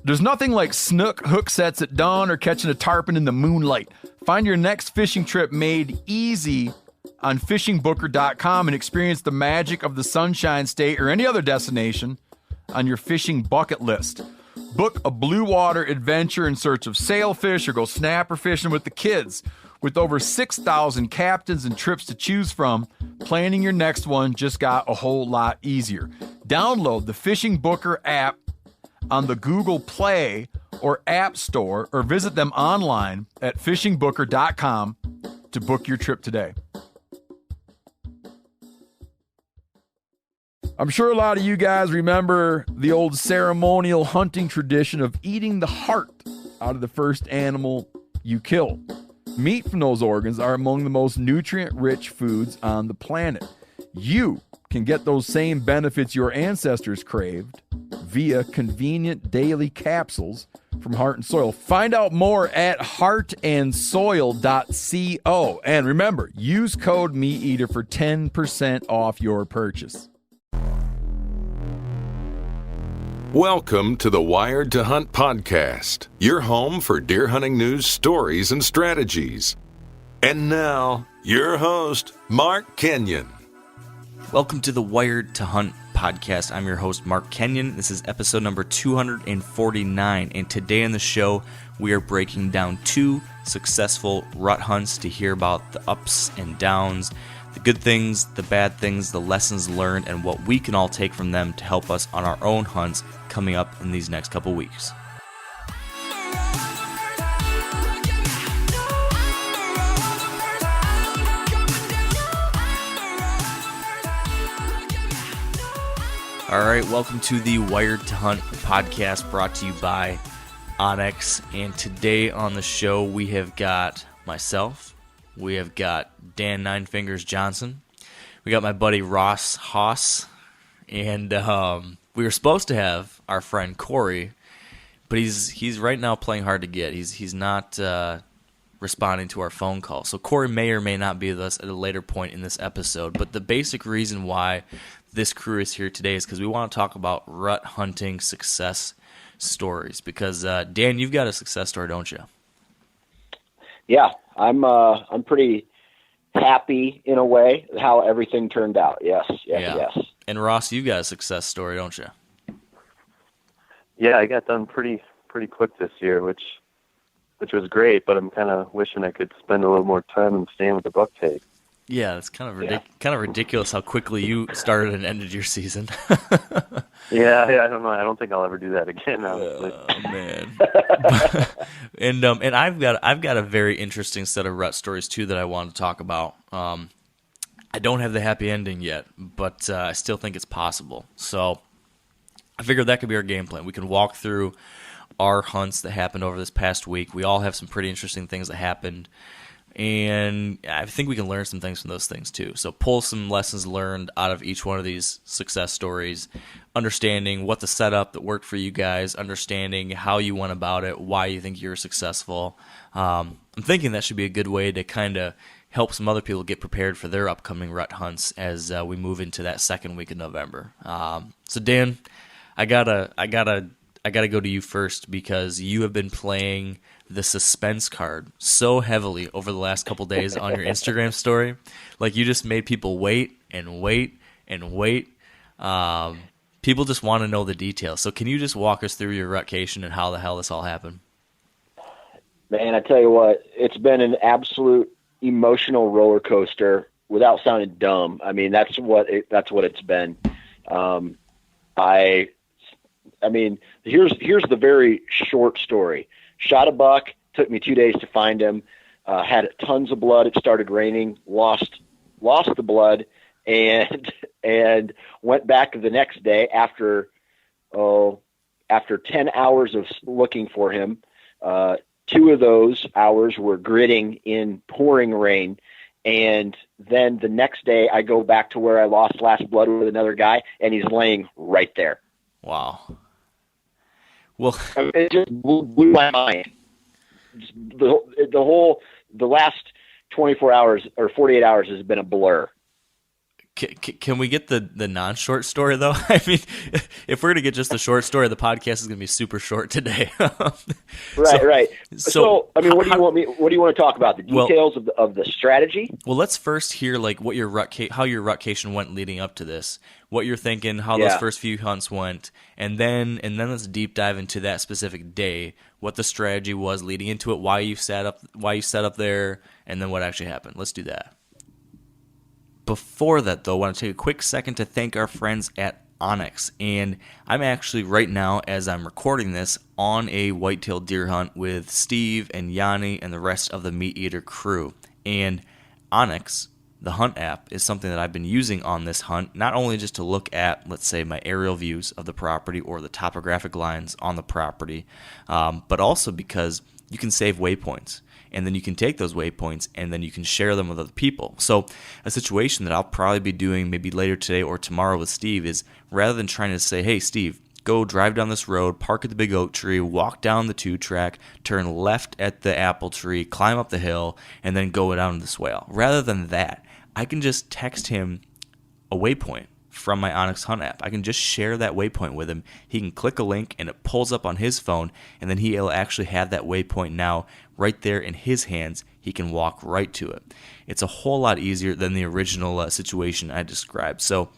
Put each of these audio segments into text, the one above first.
There's nothing like snook hook sets at dawn or catching a tarpon in the moonlight. Find your next fishing trip made easy on fishingbooker.com and experience the magic of the Sunshine State or any other destination on your fishing bucket list. Book a blue water adventure in search of sailfish or go snapper fishing with the kids. With over 6,000 captains and trips to choose from, planning your next one just got a whole lot easier. Download the Fishing Booker app on the Google Play or App Store, or visit them online at fishingbooker.com to book your trip today. I'm sure a lot of you guys remember the old ceremonial hunting tradition of eating the heart out of the first animal you kill. Meat from those organs are among the most nutrient-rich foods on the planet. You can get those same benefits your ancestors craved via convenient daily capsules from Heart and Soil. Find out more at heartandsoil.co. And remember, use code MeatEater for 10% off your purchase. Welcome to the Wired to Hunt podcast, your home for deer hunting news, stories, and strategies. And now, your host, Mark Kenyon. Welcome to the Wired to Hunt podcast. I'm your host, Mark Kenyon. This is episode number 249, and today on the show, we are breaking down 2 successful rut hunts to hear about the ups and downs, the good things, the bad things, the lessons learned, and what we can all take from them to help us on our own hunts coming up in these next couple weeks. All right, welcome to the Wired to Hunt podcast brought to you by Onyx. And today on the show, we have got myself, we have got Dan Nine Fingers Johnson, we got my buddy Ross Hauss, and we were supposed to have our friend Corey, but he's right now playing hard to get. He's not responding to our phone call. So Corey may or may not be with us at a later point in this episode, but the basic reason why this crew is here today is because we want to talk about rut hunting success stories. Because Dan, you've got a success story, don't you? Yeah, I'm pretty happy in a way how everything turned out. Yes. And Ross, you got a success story, don't you? Yeah, I got done pretty quick this year, which was great. But I'm kind of wishing I could spend a little more time and staying with the buck take. Yeah, it's kind of ridiculous how quickly you started and ended your season. Yeah, I don't know. I don't think I'll ever do that again. Honestly. Oh man. and I've got a very interesting set of rut stories too that I want to talk about. I don't have the happy ending yet, but I still think it's possible. So I figured that could be our game plan. We can walk through our hunts that happened over this past week. We all have some pretty interesting things that happened, and I think we can learn some things from those things too. So pull some lessons learned out of each one of these success stories, understanding what the setup that worked for you guys, understanding how you went about it, why you think you're successful. I'm thinking that should be a good way to kind of help some other people get prepared for their upcoming rut hunts as we move into that second week of November. So Dan, I gotta go to you first because you have been playing the suspense card so heavily over the last couple days on your Instagram story. Like, you just made people wait and wait and wait. People just want to know the details. So can you just walk us through your rutcation and how the hell this all happened? Man, I tell you what, it's been an absolute emotional roller coaster without sounding dumb. I mean, that's what it's been. I mean, here's the very short story. Shot a buck, took me 2 days to find him, had tons of blood. It started raining, lost the blood, and went back the next day after 10 hours of looking for him. 2 of those hours were gritting in pouring rain. And then the next day I go back to where I lost last blood with another guy, and he's laying right there. Wow. Well, it just blew my mind. The last 24 hours or 48 hours has been a blur. Can we get the non-short story though? I mean, if we're gonna get just the short story, the podcast is gonna be super short today. Right. So, I mean, what do you want to talk about? The details of the strategy? Well, let's first hear like what how your rutcation went leading up to this, what you're thinking, how those first few hunts went, and then let's deep dive into that specific day, what the strategy was leading into it, why you set up there, and then what actually happened. Let's do that. Before that, though, I want to take a quick second to thank our friends at Onyx. And I'm actually right now, as I'm recording this, on a whitetail deer hunt with Steve and Yanni and the rest of the Meat Eater crew. And Onyx, the hunt app, is something that I've been using on this hunt, not only just to look at, let's say, my aerial views of the property or the topographic lines on the property, but also because you can save waypoints. And then you can take those waypoints and then you can share them with other people. So a situation that I'll probably be doing maybe later today or tomorrow with Steve is, rather than trying to say, hey, Steve, go drive down this road, park at the big oak tree, walk down the 2-track, turn left at the apple tree, climb up the hill, and then go down the swale. Rather than that, I can just text him a waypoint from my Onyx Hunt app. I can just share that waypoint with him. He can click a link and it pulls up on his phone, and then he'll actually have that waypoint now right there in his hands. He can walk right to it. It's a whole lot easier than the original situation I described. So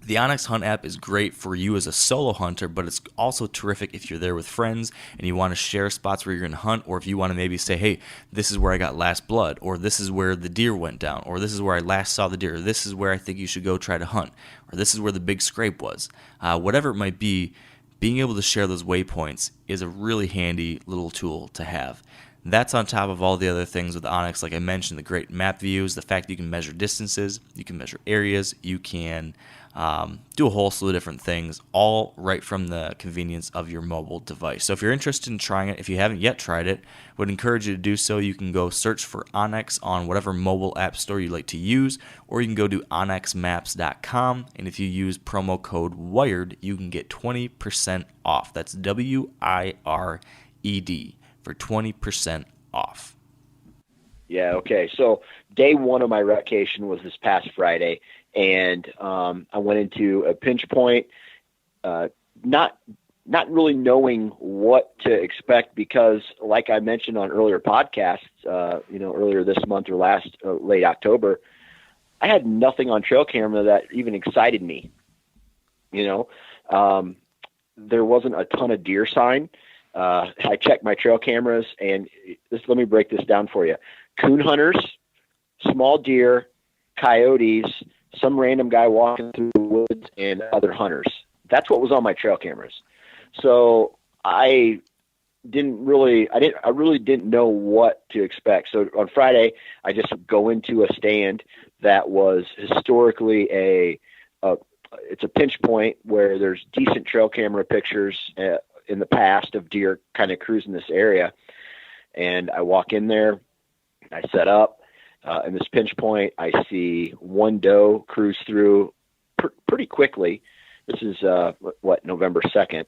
the Onyx Hunt app is great for you as a solo hunter, but it's also terrific if you're there with friends and you want to share spots where you're going to hunt, or if you want to maybe say, hey, this is where I got last blood, or this is where the deer went down, or this is where I last saw the deer, or this is where I think you should go try to hunt, or this is where the big scrape was. Whatever it might be, being able to share those waypoints is a really handy little tool to have. That's on top of all the other things with Onyx, like I mentioned, the great map views, the fact that you can measure distances, you can measure areas, you can do a whole slew of different things, all right from the convenience of your mobile device. So if you're interested in trying it, if you haven't yet tried it, I would encourage you to do so. You can go search for Onyx on whatever mobile app store you like to use, or you can go to onyxmaps.com, and if you use promo code WIRED, you can get 20% off. That's WIRED for 20% off. Yeah, okay. So day one of my rutcation was this past Friday, and I went into a pinch point, not really knowing what to expect because, like I mentioned on earlier podcasts, earlier this month or late October, I had nothing on trail camera that even excited me. There wasn't a ton of deer sign. I checked my trail cameras, and let me break this down for you. Coon hunters, small deer, coyotes, some random guy walking through the woods, and other hunters. That's what was on my trail cameras. So I really didn't know what to expect. So on Friday, I just go into a stand that was historically it's a pinch point where there's decent trail camera pictures in the past of deer kind of cruising this area. And I walk in there, I set up, in this pinch point, I see one doe cruise through pretty quickly. This is, November 2nd.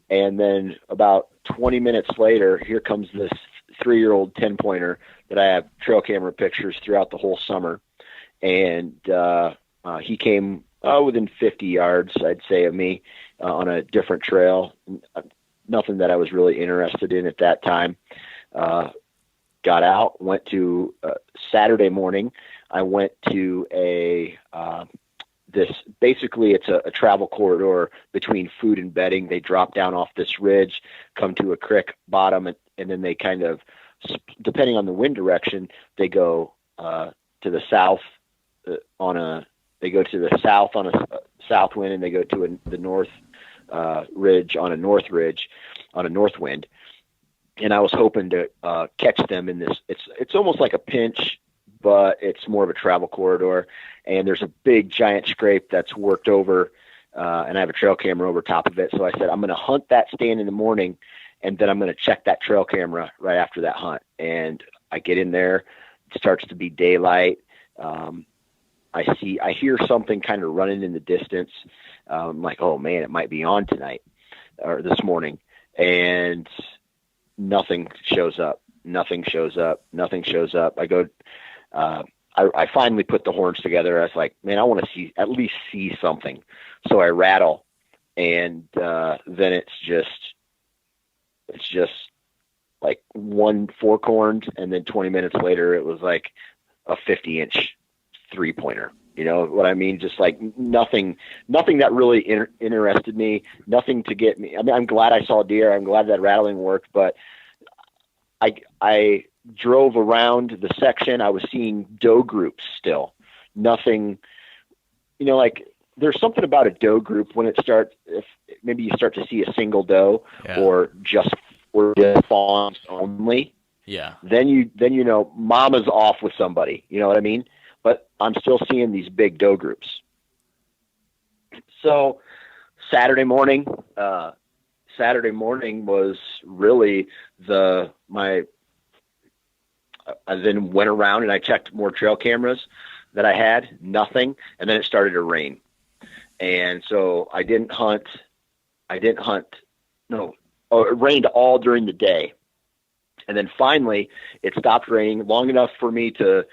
And then about 20 minutes later, here comes this 3-year-old 10-pointer that I have trail camera pictures throughout the whole summer. And he came within 50 yards, I'd say, of me on a different trail. Nothing that I was really interested in at that time. Got out, went to Saturday morning. I went to basically it's a travel corridor between food and bedding. They drop down off this ridge, come to a creek bottom, and then they kind of, depending on the wind direction, they go to the south on a south wind, and they go to the north ridge on a north ridge on a north wind. And I was hoping to catch them in this. It's almost like a pinch, but it's more of a travel corridor. And there's a big giant scrape that's worked over, and I have a trail camera over top of it. So I said, I'm going to hunt that stand in the morning, and then I'm going to check that trail camera right after that hunt. And I get in there. It starts to be daylight. I hear something kind of running in the distance. I'm like, oh man, it might be on tonight or this morning. And nothing shows up. I go I finally put the horns together. I was like, man, I want to at least see something. So I rattle, and then it's just like one fork-horned, and then 20 minutes later it was like a 50-inch 3-pointer. You know what I mean? Just like nothing that really interested me, nothing to get me. I mean, I'm glad I saw deer. I'm glad that rattling worked, but I drove around the section. I was seeing doe groups still. Nothing, like there's something about a doe group when if maybe you start to see a single doe or just fawns only. Yeah. Then you know mama's off with somebody. You know what I mean? But I'm still seeing these big doe groups. So Saturday morning was really I then went around and I checked more trail cameras that I had, nothing. And then it started to rain. And so it rained all during the day. And then finally it stopped raining long enough for me to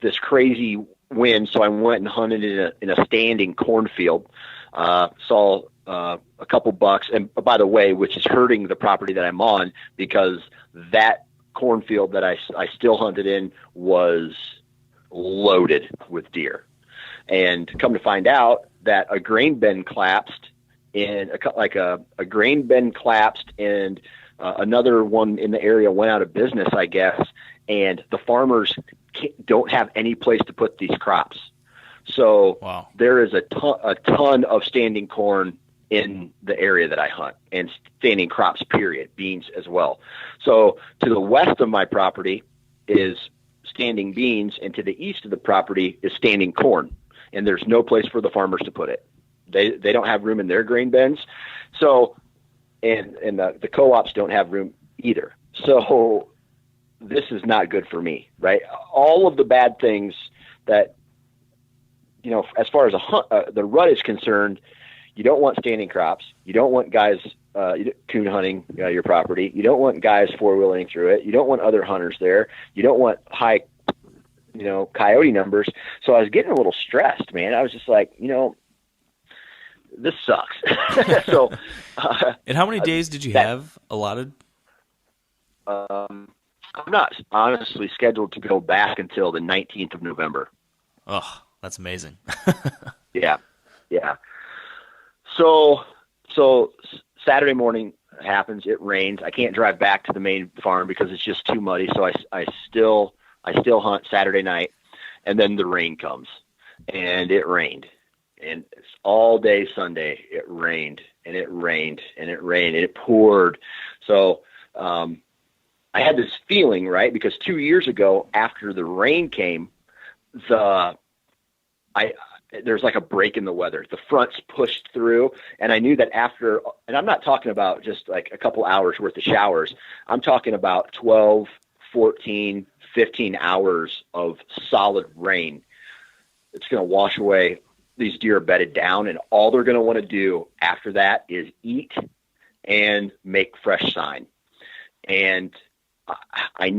this crazy wind. So I went and hunted in a standing cornfield, saw a couple bucks. And by the way, which is hurting the property that I'm on, because that cornfield that I still hunted in was loaded with deer. And come to find out that a grain bin collapsed and a grain bin collapsed, and another one in the area went out of business, I guess. And the farmers don't have any place to put these crops. So wow. There is a ton of standing corn in the area that I hunt, and standing crops, period, beans as well. So to the west of my property is standing beans, and to the east of the property is standing corn, and there's no place for the farmers to put it. They don't have room in their grain bins. So, and the co-ops don't have room either. So this is not good for me, right? All of the bad things that, as far as the rut is concerned, you don't want standing crops. You don't want guys coon hunting your property. You don't want guys four-wheeling through it. You don't want other hunters there. You don't want high, coyote numbers. So I was getting a little stressed, man. I was just like, this sucks. So, and how many days did you have allotted? I'm not honestly scheduled to go back until the 19th of November. Oh, that's amazing. Yeah. So Saturday morning happens. It rains. I can't drive back to the main farm because it's just too muddy. So I still hunt Saturday night, and then the rain comes, and it rained, and it's all day Sunday. It rained and it rained and it rained and it poured. So I had this feeling, right? Because 2 years ago, after the rain came, there's like a break in the weather. The fronts pushed through, and I knew that and I'm not talking about just like a couple hours worth of showers. I'm talking about 12, 14, 15 hours of solid rain. It's going to wash away. These deer are bedded down, and all they're going to want to do after that is eat and make fresh sign. And I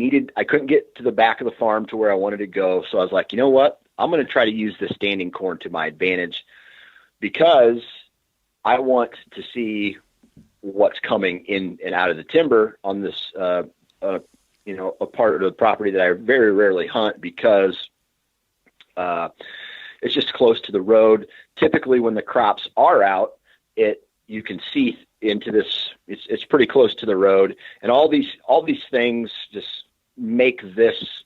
couldn't get to the back of the farm to where I wanted to go. So I was like, you know what? I'm going to try to use this standing corn to my advantage, because I want to see what's coming in and out of the timber on this, a part of the property that I very rarely hunt, because it's just close to the road. Typically when the crops are out, you can see into this, it's pretty close to the road, and all these things just make this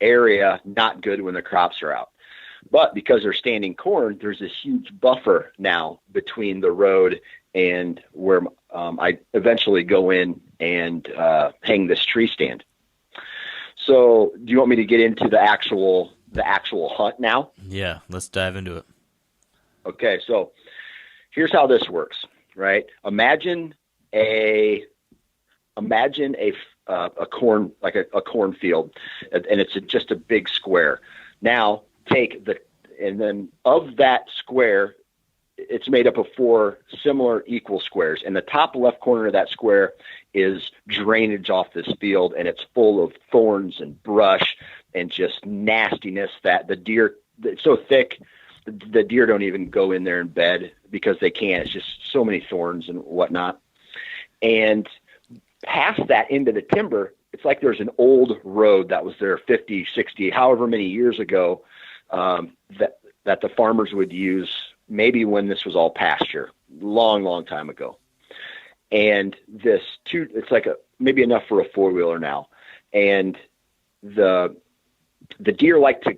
area not good when the crops are out. But because they're standing corn, there's this huge buffer now between the road and where I eventually go in and hang this tree stand. So do you want me to get into the actual hunt now? Yeah, let's dive into it. Okay, so here's how this works, right? Imagine a corn, like a cornfield, and it's just a big square. Now and then of that square, it's made up of 4 similar equal squares. And the top left corner of that square is drainage off this field, and it's full of thorns and brush and just nastiness that the deer, it's so thick, the deer don't even go in there in bed because they can't. It's just so many thorns and whatnot. And past that into the timber, it's like there's an old road that was there 50, 60, however many years ago, that the farmers would use maybe when this was all pasture, long time ago. And it's like maybe enough for a 4-wheeler now. And the deer like to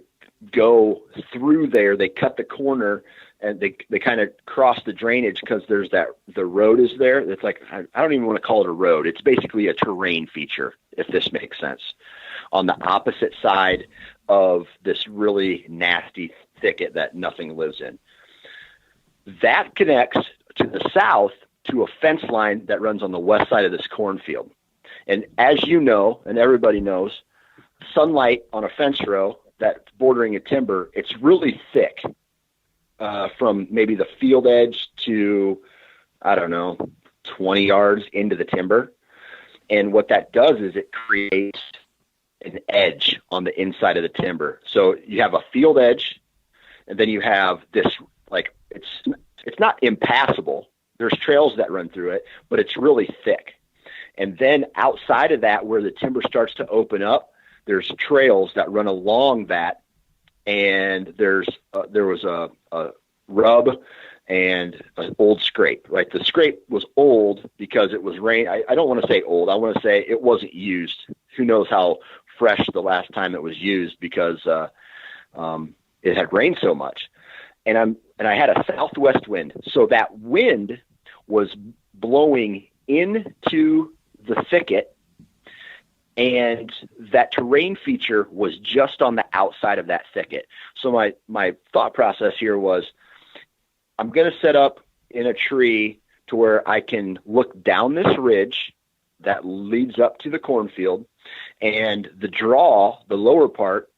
go through there. They cut the corner and they kind of cross the drainage because the road is there. It's like, I don't even want to call it a road. It's basically a terrain feature, if this makes sense, on the opposite side of this really nasty thicket that nothing lives in. That connects to the south to a fence line that runs on the west side of this cornfield. And as you know, and everybody knows, sunlight on a fence row that's bordering a timber, it's really thick, from maybe the field edge to, I don't know, 20 yards into the timber. And what that does is it creates an edge on the inside of the timber. So you have a field edge, and then you have this, like, it's not impassable. There's trails that run through it, but it's really thick. And then outside of that, where the timber starts to open up, there's trails that run along that. And there was a rub and an old scrape, right? The scrape was old because it was rain. I don't want to say old. I want to say it wasn't used. Who knows how fresh the last time it was used, because it had rained so much. And I had a southwest wind. So that wind was blowing into the thicket, and that terrain feature was just on the outside of that thicket. So my thought process here was, I'm going to set up in a tree to where I can look down this ridge that leads up to the cornfield, and the draw, the lower part.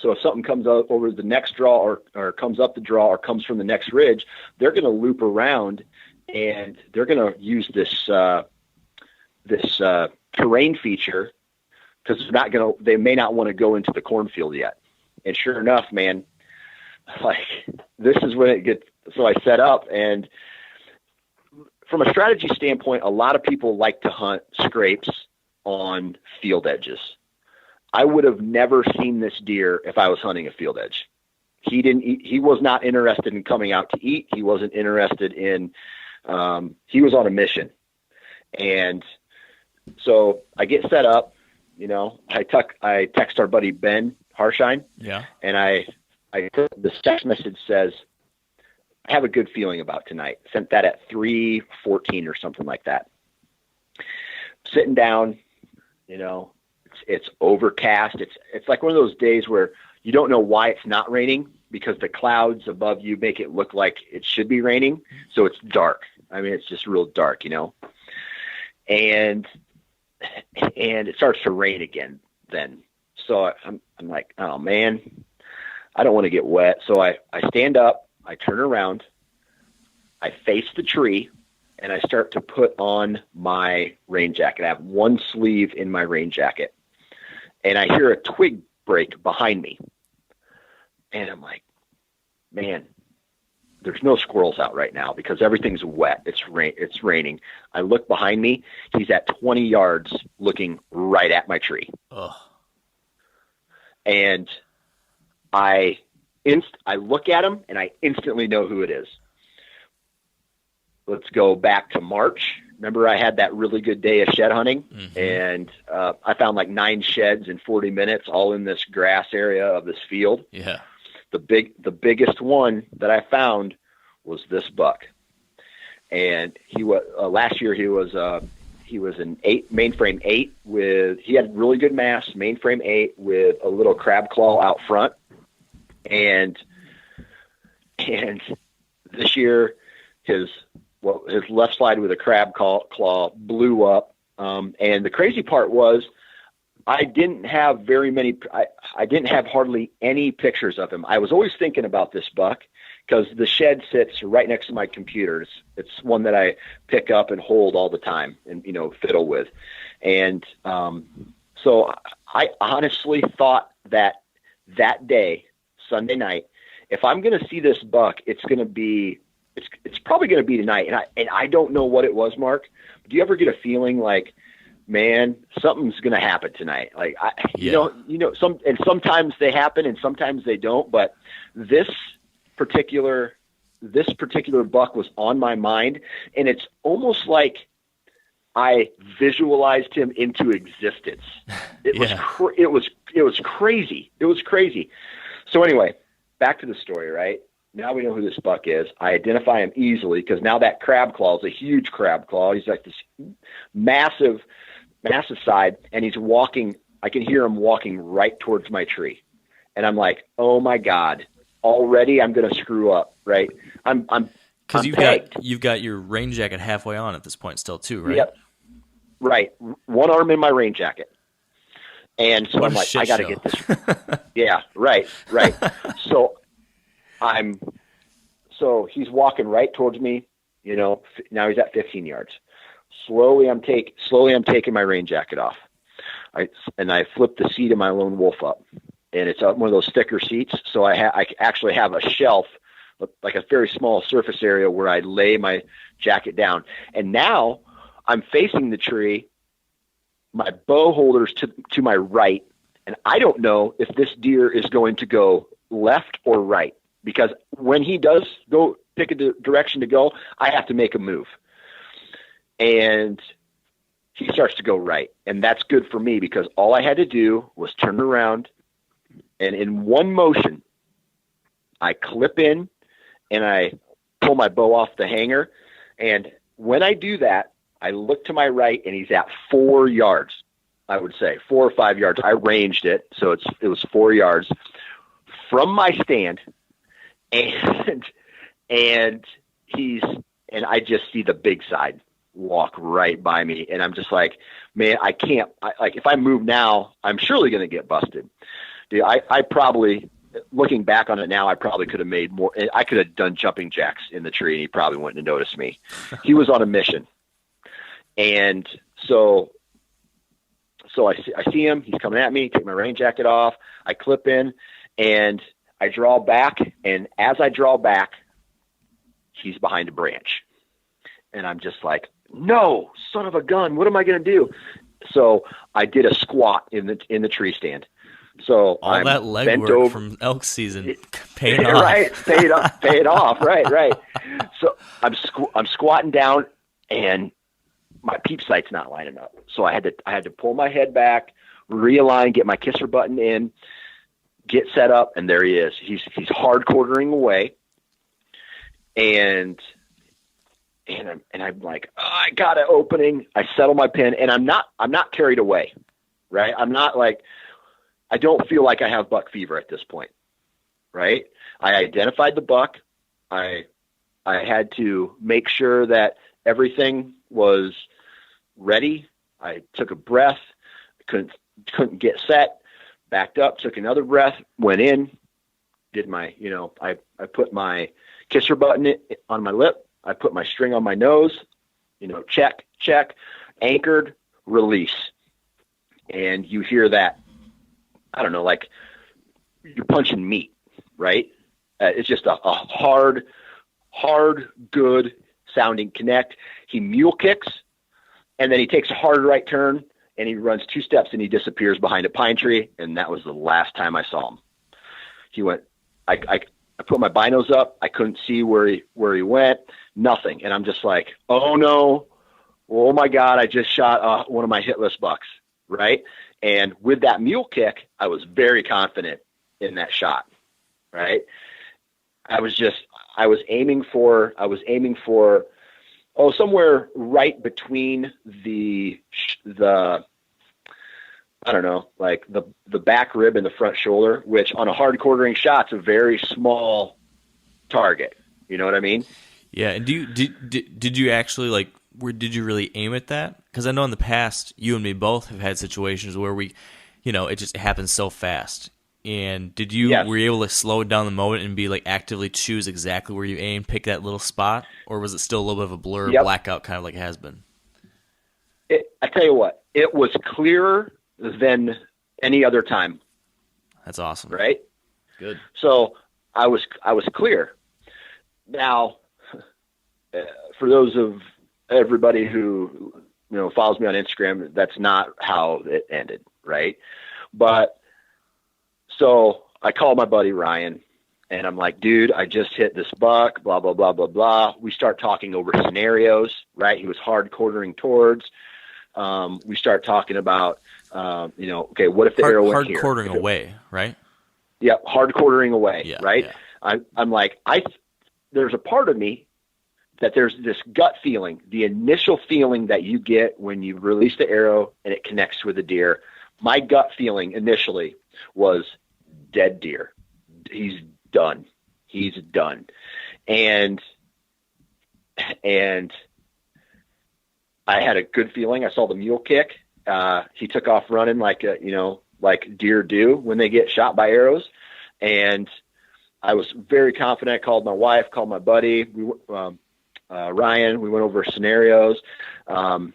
So if something comes up over the next draw or comes up the draw or comes from the next ridge, they're going to loop around, and they're going to use this terrain feature, because they may not want to go into the cornfield yet. And sure enough, man, like, this is when it gets, so I set up, and from a strategy standpoint, a lot of people like to hunt scrapes on field edges. I would have never seen this deer if I was hunting a field edge. He was not interested in coming out to eat. He wasn't interested in, he was on a mission. And so I get set up, I text our buddy Ben Harshine. Yeah. And the text message says, I have a good feeling about tonight. Sent that at 3:14 or something like that. Sitting down, it's overcast. It's like one of those days where you don't know why it's not raining, because the clouds above you make it look like it should be raining. So it's dark. I mean, it's just real dark, and it starts to rain again then. So I'm like, oh man, I don't want to get wet. So I stand up, I turn around, I face the tree, and I start to put on my rain jacket. I have one sleeve in my rain jacket, and I hear a twig break behind me. And I'm like, man, there's no squirrels out right now because everything's wet. It's raining. I look behind me. He's at 20 yards looking right at my tree. Ugh. And I look at him, and I instantly know who it is. Let's go back to March. Remember, I had that really good day of shed hunting, and I found like 9 sheds in 40 minutes, all in this grass area of this field. Yeah. The biggest one that I found was this buck, and he was last year. He was an mainframe 8 he had really good mass, mainframe 8 with a little crab claw out front, and this year his left side with a crab claw blew up, and the crazy part was, I didn't have very many. I didn't have hardly any pictures of him. I was always thinking about this buck because the shed sits right next to my computer. It's one that I pick up and hold all the time and, fiddle with. And so I honestly thought that day, Sunday night, if I'm going to see this buck, it's probably going to be tonight. And I don't know what it was, Mark. Do you ever get a feeling like, man, something's going to happen tonight? Like, sometimes they happen and sometimes they don't, but this particular buck was on my mind, and it's almost like I visualized him into existence. It was crazy. It was crazy. So anyway, back to the story, right? Now we know who this buck is. I identify him easily because now that crab claw is a huge crab claw. He's like this massive side, and he's walking. I can hear him walking right towards my tree. And I'm like, oh my God, already I'm going to screw up, right? Because you've got your rain jacket halfway on at this point still too, right? Yep. Right. One arm in my rain jacket. And so I'm like, I got to get this. Yeah, right. So he's walking right towards me, now he's at 15 yards. Slowly I'm taking my rain jacket off. I flip the seat of my lone wolf up, and it's one of those thicker seats. So I actually have a shelf, like a very small surface area where I lay my jacket down. And now I'm facing the tree, my bow holder's to my right. And I don't know if this deer is going to go left or right, because when he does go pick a direction to go, I have to make a move. And he starts to go right. And that's good for me because all I had to do was turn around, and in one motion, I clip in and I pull my bow off the hanger. And when I do that, I look to my right, and he's at 4 yards, I would say 4 or 5 yards. I ranged it, so it was 4 yards from my stand, and I just see the big side walk right by me, and I'm just like, man, I can't. If I move now, I'm surely going to get busted. Dude, I probably, looking back on it now, I probably could have made more. I could have done jumping jacks in the tree, and he probably wouldn't have noticed me. He was on a mission. And so I see him, he's coming at me, take my rain jacket off, I clip in, and I draw back. And as I draw back, he's behind a branch. And I'm just like, no, son of a gun, what am I going to do? So I did a squat in the tree stand. So all that legwork from elk season paid off. Right, paid off. Right. So I'm squatting down, and my peep sight's not lining up. So I had to pull my head back, realign, get my kisser button in, get set up, and there he is. He's hard quartering away, and I'm like, oh, I got an opening. I settle my pin, and I'm not carried away, right? I'm not like, I don't feel like I have buck fever at this point, right? I identified the buck. I had to make sure that everything was ready. I took a breath, couldn't get set, backed up, took another breath, went in, did my, I put my kisser button on my lip. I put my string on my nose, check, anchored, release. And you hear that, I don't know, like you're punching meat, right? It's just a hard, good sounding connect. He mule kicks, and then he takes a hard right turn, and he runs 2 steps, and he disappears behind a pine tree. And that was the last time I saw him. He went, I put my binos up. I couldn't see where he went, nothing. And I'm just like, oh no, oh my God, I just shot one of my hitless bucks, right? And with that mule kick, I was very confident in that shot, right? I was aiming for somewhere right between the I don't know, like the back rib and the front shoulder, which on a hard quartering shot's a very small target. You know what I mean? Yeah. And did you actually did you really aim at that? Because I know in the past, you and me both have had situations where we, it just happens so fast. And did you Yes. were you able to slow down the moment and be like actively choose exactly where you aim, pick that little spot, or was it still a little bit of a blur, Yep. blackout, kind of like it has been? I tell you what, it was clearer than any other time, That's awesome. right? Good. So I was clear. Now, for those of everybody who follows me on Instagram, that's not how it ended, right? But so I called my buddy Ryan, and I'm like, dude, I just hit this buck, blah blah blah blah blah. We start talking over scenarios, right? He was hard quartering towards. We start talking about, okay, what if the arrow went hard here? quartering away, right? Yep, hard quartering away, Yeah, right? yeah. I'm like, there's a part of me that there's this gut feeling, the initial feeling that you get when you release the arrow and it connects with a deer. My gut feeling initially was dead deer. He's done. He's done. And I had a good feeling. I saw the mule kick. He took off running like deer do when they get shot by arrows. And I was very confident. I called my wife, called my buddy, Ryan. We went over scenarios. And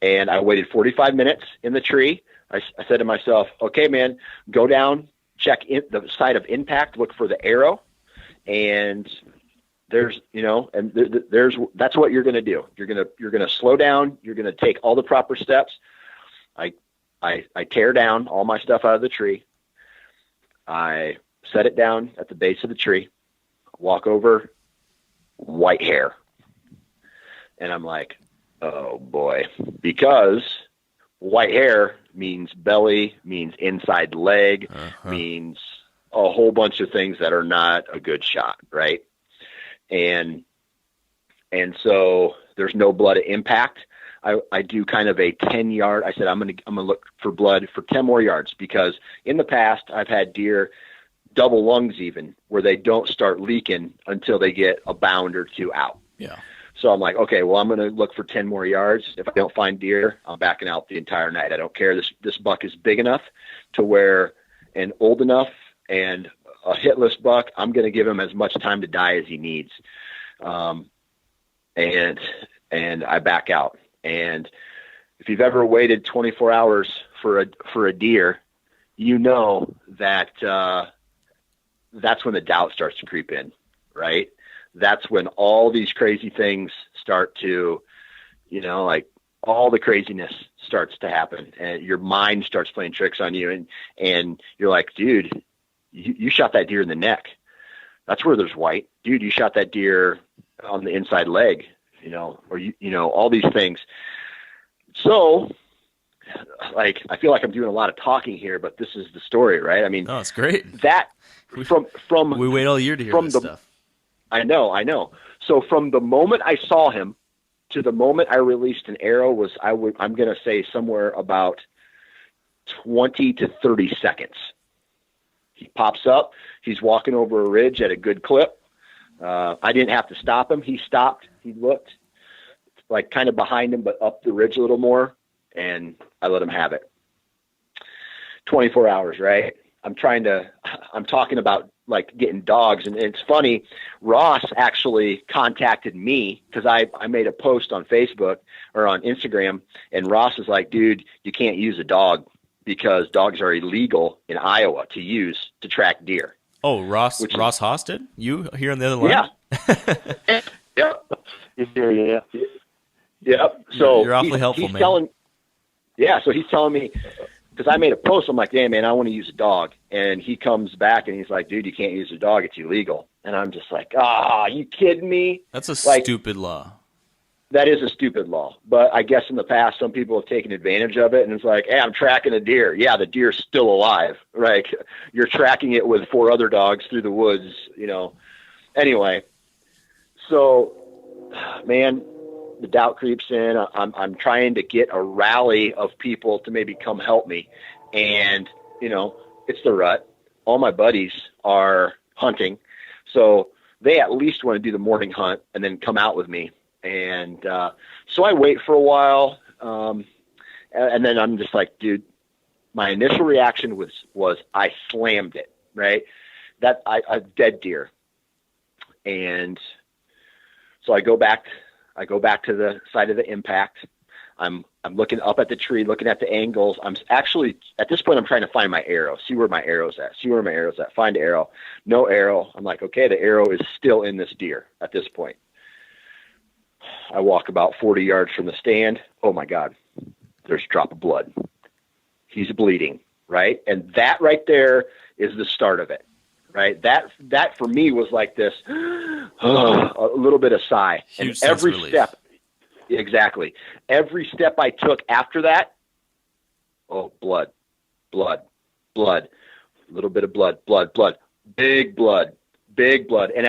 I waited 45 minutes in the tree. I said to myself, okay, man, go down, check the site of impact, look for the arrow. And that's what you're going to do. You're going to slow down. You're going to take all the proper steps. I tear down all my stuff out of the tree. I set it down at the base of the tree, walk over, white hair. And I'm like, oh boy, because white hair means belly, means inside leg, means a whole bunch of things that are not a good shot. Right. And so there's no blood at impact. I do kind of a 10-yard. I said, I'm going to look for blood for 10 more yards, because in the past I've had deer double lungs even where they don't start leaking until they get a bound or two out. Yeah. So I'm like, okay, well, I'm going to look for 10 more yards. If I don't find deer, I'm backing out the entire night. I don't care. This buck is big enough to where, and old enough, and a hitless buck, I'm going to give him as much time to die as he needs. And I back out. And if you've ever waited 24 hours for a deer, you know that that's when the doubt starts to creep in, right? That's when all these crazy things start to, like all the craziness starts to happen, and your mind starts playing tricks on you. And you're like, dude, you shot that deer in the neck. That's where there's white. Dude, you shot that deer on the inside leg, or all these things. So, like, I feel like I'm doing a lot of talking here, but this is the story, right? I mean, oh, it's great. That from we wait all year to hear this stuff. I know. So from the moment I saw him to the moment I released an arrow I'm going to say somewhere about 20 to 30 seconds. He pops up. He's walking over a ridge at a good clip. I didn't have to stop him. He stopped. He looked like kind of behind him, but up the ridge a little more, and I let him have it. 24 hours, right? I'm talking about like getting dogs. And it's funny, Ross actually contacted me because I made a post on Facebook or on Instagram, and Ross is like, dude, you can't use a dog because dogs are illegal in Iowa to use to track deer. Oh, Ross Haas did? You here on the other line? Yeah. Yeah. Yep. So you're awfully helpful, man. So he's telling me, because I made a post, I'm like, damn, man, I want to use a dog. And he comes back and he's like, dude, you can't use a dog. It's illegal. And I'm just like, you kidding me? That's a stupid law. That is a stupid law. But I guess in the past, some people have taken advantage of it. And it's like, hey, I'm tracking a deer. Yeah, the deer's still alive. Right? You're tracking it with 4 other dogs through the woods, Anyway, so, man, the doubt creeps in. I'm trying to get a rally of people to maybe come help me. And, it's the rut. All my buddies are hunting. So they at least want to do the morning hunt and then come out with me. And so I wait for a while. And then I'm just like, dude, my initial reaction was I slammed it, right? That a dead deer. And so I go back to the site of the impact. I'm looking up at the tree, looking at the angles. I'm actually, at this point, I'm trying to find my arrow, see where my arrow's at, find arrow, no arrow. I'm like, okay, the arrow is still in this deer at this point. I walk about 40 yards from the stand. Oh my God, there's a drop of blood. He's bleeding, right? And that right there is the start of it, right? That for me was like this, a little bit of sigh. Huge and sense every of relief. step, exactly. Every step I took after that, oh, blood, a little bit of blood, big blood. And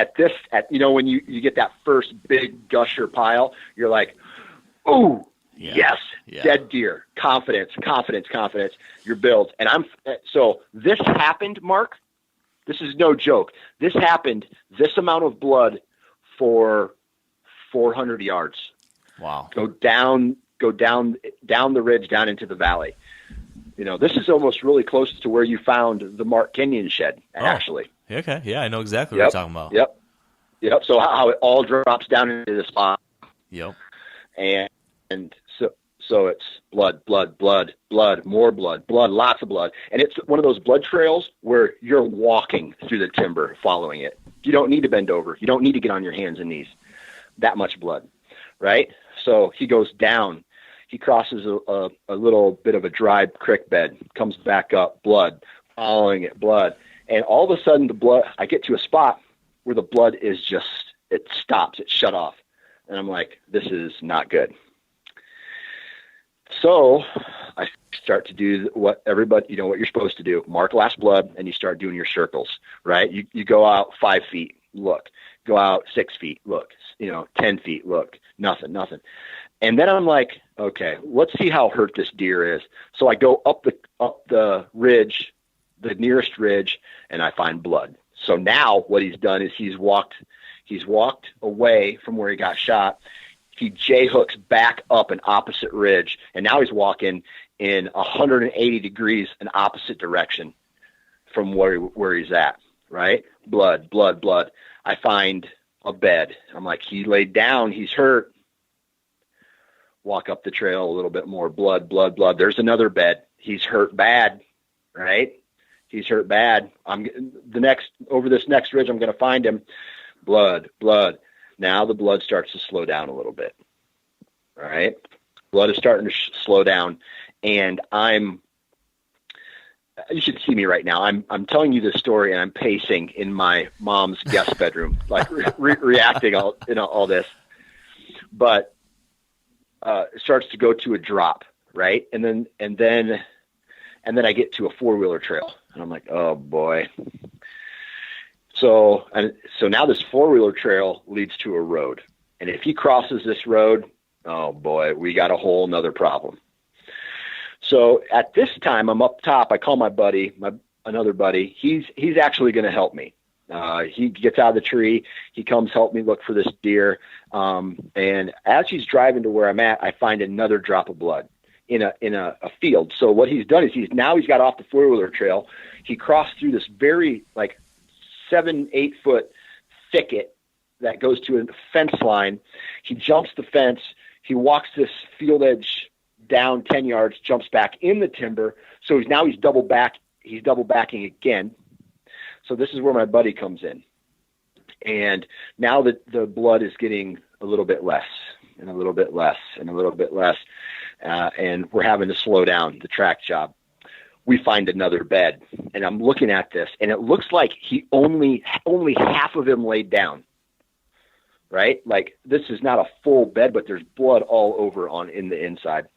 when you get that first big gusher pile, you're like, ooh, yes, dead deer, confidence. You're built. And so this happened, Mark. This is no joke. This happened, this amount of blood for 400 yards. Wow. Go down the ridge, down into the valley. This is almost really close to where you found the Mark Kenyon shed, actually. Okay. Yeah, I know exactly what you're talking about. Yep. So how it all drops down into the spot. Yep. And so it's blood, more blood, lots of blood. And it's one of those blood trails where you're walking through the timber following it. You don't need to bend over. You don't need to get on your hands and knees. That much blood, right? So he goes down. He crosses a little bit of a dry creek bed, comes back up, blood, following it, blood. And all of a sudden I get to a spot where the blood is it stops, it's shut off. And I'm like, this is not good. So I start to do what everybody, what you're supposed to do, mark last blood, and you start doing your circles, right? You go out 5 feet, look, go out 6 feet, look, 10 feet, look, nothing. And then I'm like, okay, let's see how hurt this deer is. So I go up the ridge, the nearest ridge, and I find blood. So now what he's done is he's walked away from where he got shot. He J-hooks back up an opposite ridge, and now he's walking in 180 degrees an opposite direction from where he's at, right? Blood. I find a bed. I'm like, he laid down, he's hurt. Walk up the trail a little bit more, blood. There's another bed. He's hurt bad, right? He's hurt bad. Over this next ridge, I'm going to find him. Blood. Now the blood starts to slow down a little bit, right? Blood is starting to slow down, and you should see me right now. I'm telling you this story, and I'm pacing in my mom's guest bedroom, like reacting all this. But it starts to go to a drop, right? And then I get to a 4-wheeler trail, and I'm like, oh boy. So now this 4-wheeler trail leads to a road, and if he crosses this road, oh boy, we got a whole nother problem. So at this time, I'm up top. I call my buddy, another buddy. He's actually going to help me. He gets out of the tree. He comes help me look for this deer. And as he's driving to where I'm at, I find another drop of blood in a field. So what he's done is he's got off the 4-wheeler trail. He crossed through this very 7-8 foot thicket that goes to a fence line. He jumps the fence. He walks this field edge down 10 yards, jumps back in the timber. So he's double back. He's double backing again. So this is where my buddy comes in. And now that the blood is getting a little bit less and a little bit less and a little bit less. And we're having to slow down the track job. We find another bed, and I'm looking at this, and it looks like he only half of him laid down, right? Like this is not a full bed, but there's blood all over in the inside.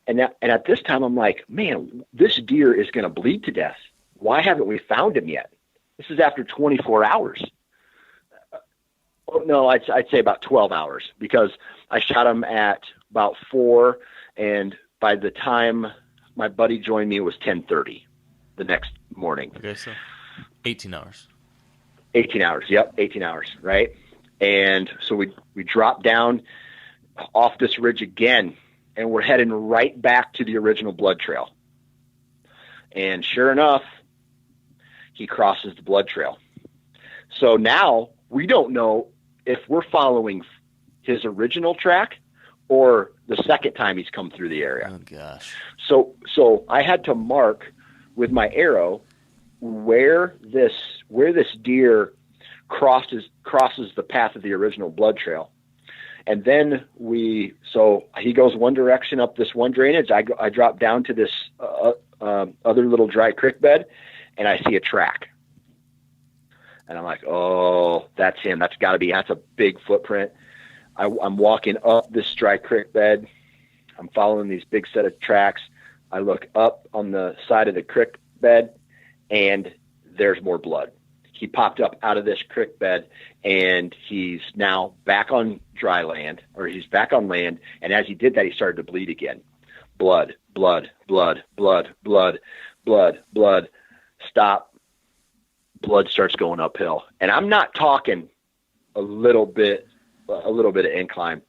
And at this time, I'm like, man, this deer is going to bleed to death. Why haven't we found him yet? This is after 24 hours. No, I'd say about 12 hours, because I shot him at about 4, and by the time my buddy joined me, it was 10:30 the next morning. Okay, so 18 hours. 18 hours, yep, 18 hours, right? And so we dropped down off this ridge again, and we're heading right back to the original blood trail. And sure enough, he crosses the blood trail. So now we don't know if we're following his original track or the second time he's come through the area. Oh gosh. So I had to mark with my arrow where this deer crosses the path of the original blood trail. And then so he goes one direction up this one drainage. I drop down to this other little dry creek bed, and I see a track. And I'm like, oh, that's him. That's a big footprint. I'm walking up this dry creek bed. I'm following these big set of tracks. I look up on the side of the creek bed, and there's more blood. He popped up out of this creek bed, and he's now back on dry land, or he's back on land. And as he did that, he started to bleed again. Blood, blood, blood, blood, blood, blood, blood. Stop. Blood starts going uphill. And I'm not talking a little bit of incline.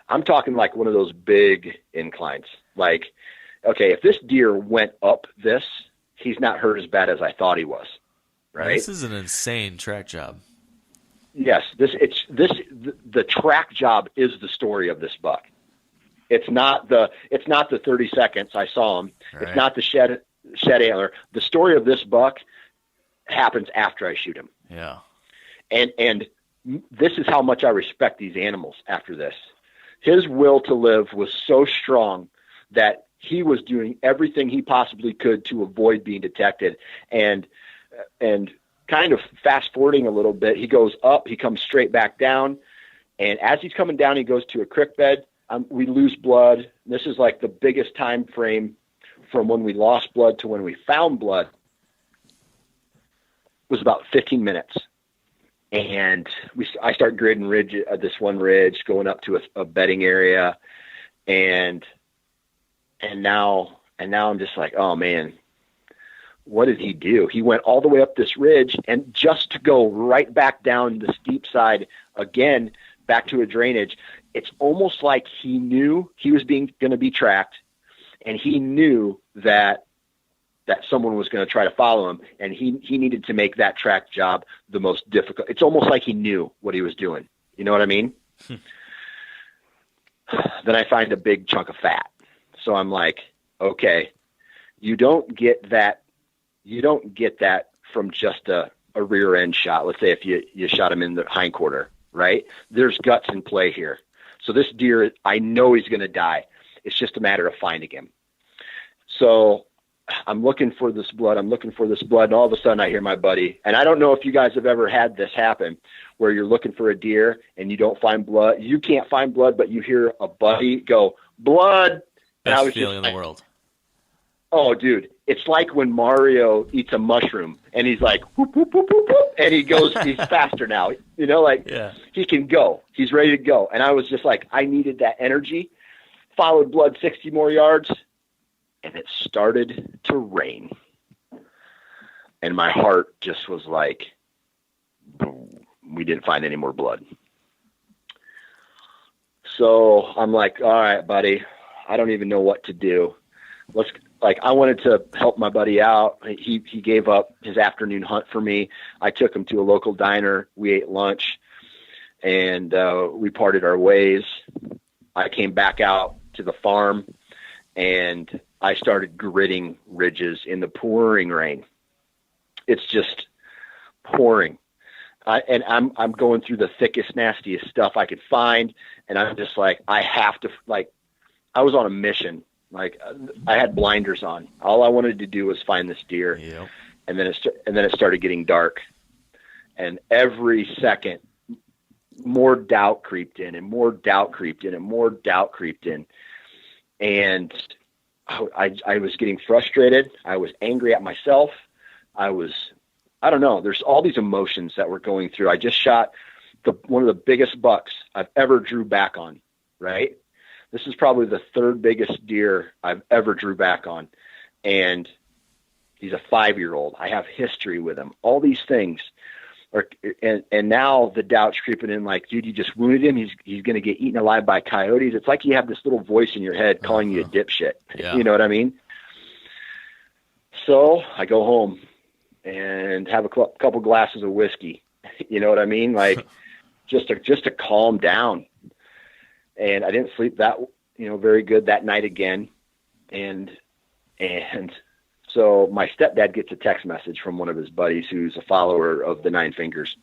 I'm talking like one of those big inclines. Like, okay, if this deer went up this, he's not hurt as bad as I thought he was. Right? This is an insane track job. Yes, the track job is the story of this buck. It's not the 30 seconds I saw him. Right. It's not the shed antler. The story of this buck happens after I shoot him. Yeah. And this is how much I respect these animals after this. His will to live was so strong that he was doing everything he possibly could to avoid being detected. And kind of fast forwarding a little bit, he goes up, he comes straight back down. And as he's coming down, he goes to a creek bed. We lose blood. This is like the biggest time frame from when we lost blood to when we found blood. It was about 15 minutes. And I start grading this one ridge, going up to a bedding area. And now I'm just like, oh man, what did he do? He went all the way up this ridge, and just to go right back down the steep side again, back to a drainage. It's almost like he knew he was going to be tracked, and he knew that someone was going to try to follow him, and he needed to make that track job the most difficult. It's almost like he knew what he was doing. You know what I mean? Then I find a big chunk of fat. So I'm like, okay, you don't get that from just a rear end shot. Let's say if you shot him in the hindquarter, right? There's guts in play here. So this deer, I know he's going to die. It's just a matter of finding him. So I'm looking for this blood. And all of a sudden I hear my buddy, and I don't know if you guys have ever had this happen where you're looking for a deer and you don't find blood. You can't find blood, but you hear a buddy go, blood. Best feeling in the world. Oh, dude, it's like when Mario eats a mushroom and he's like, whoop, whoop, whoop, whoop, whoop, and he's faster now. You know, like He can go. He's ready to go. And I was just like, I needed that energy. Followed blood 60 more yards, and it started to rain. And my heart just was like, boom. We didn't find any more blood. So I'm like, all right, buddy, I don't even know what to do. I wanted to help my buddy out. He gave up his afternoon hunt for me. I took him to a local diner. We ate lunch, and we parted our ways. I came back out to the farm, and I started gritting ridges in the pouring rain. It's just pouring. I'm going through the thickest, nastiest stuff I could find, and I'm just like, I have to, I was on a mission. Like, I had blinders on. All I wanted to do was find this deer. Yep. And then it started getting dark, and every second more doubt creeped in, and more doubt creeped in, and more doubt creeped in. And I was getting frustrated. I was angry at myself. I don't know. There's all these emotions that were going through. I just shot one of the biggest bucks I've ever drew back on, right? This is probably the third biggest deer I've ever drew back on. And he's a 5-year-old. I have history with him. All these things. And now the doubt's creeping in like, dude, you just wounded him. He's going to get eaten alive by coyotes. It's like you have this little voice in your head calling you a dipshit. Yeah. You know what I mean? So I go home and have a couple glasses of whiskey. You know what I mean? Like just to calm down. And I didn't sleep that, very good that night again. And so my stepdad gets a text message from one of his buddies who's a follower of the Nine Fingers.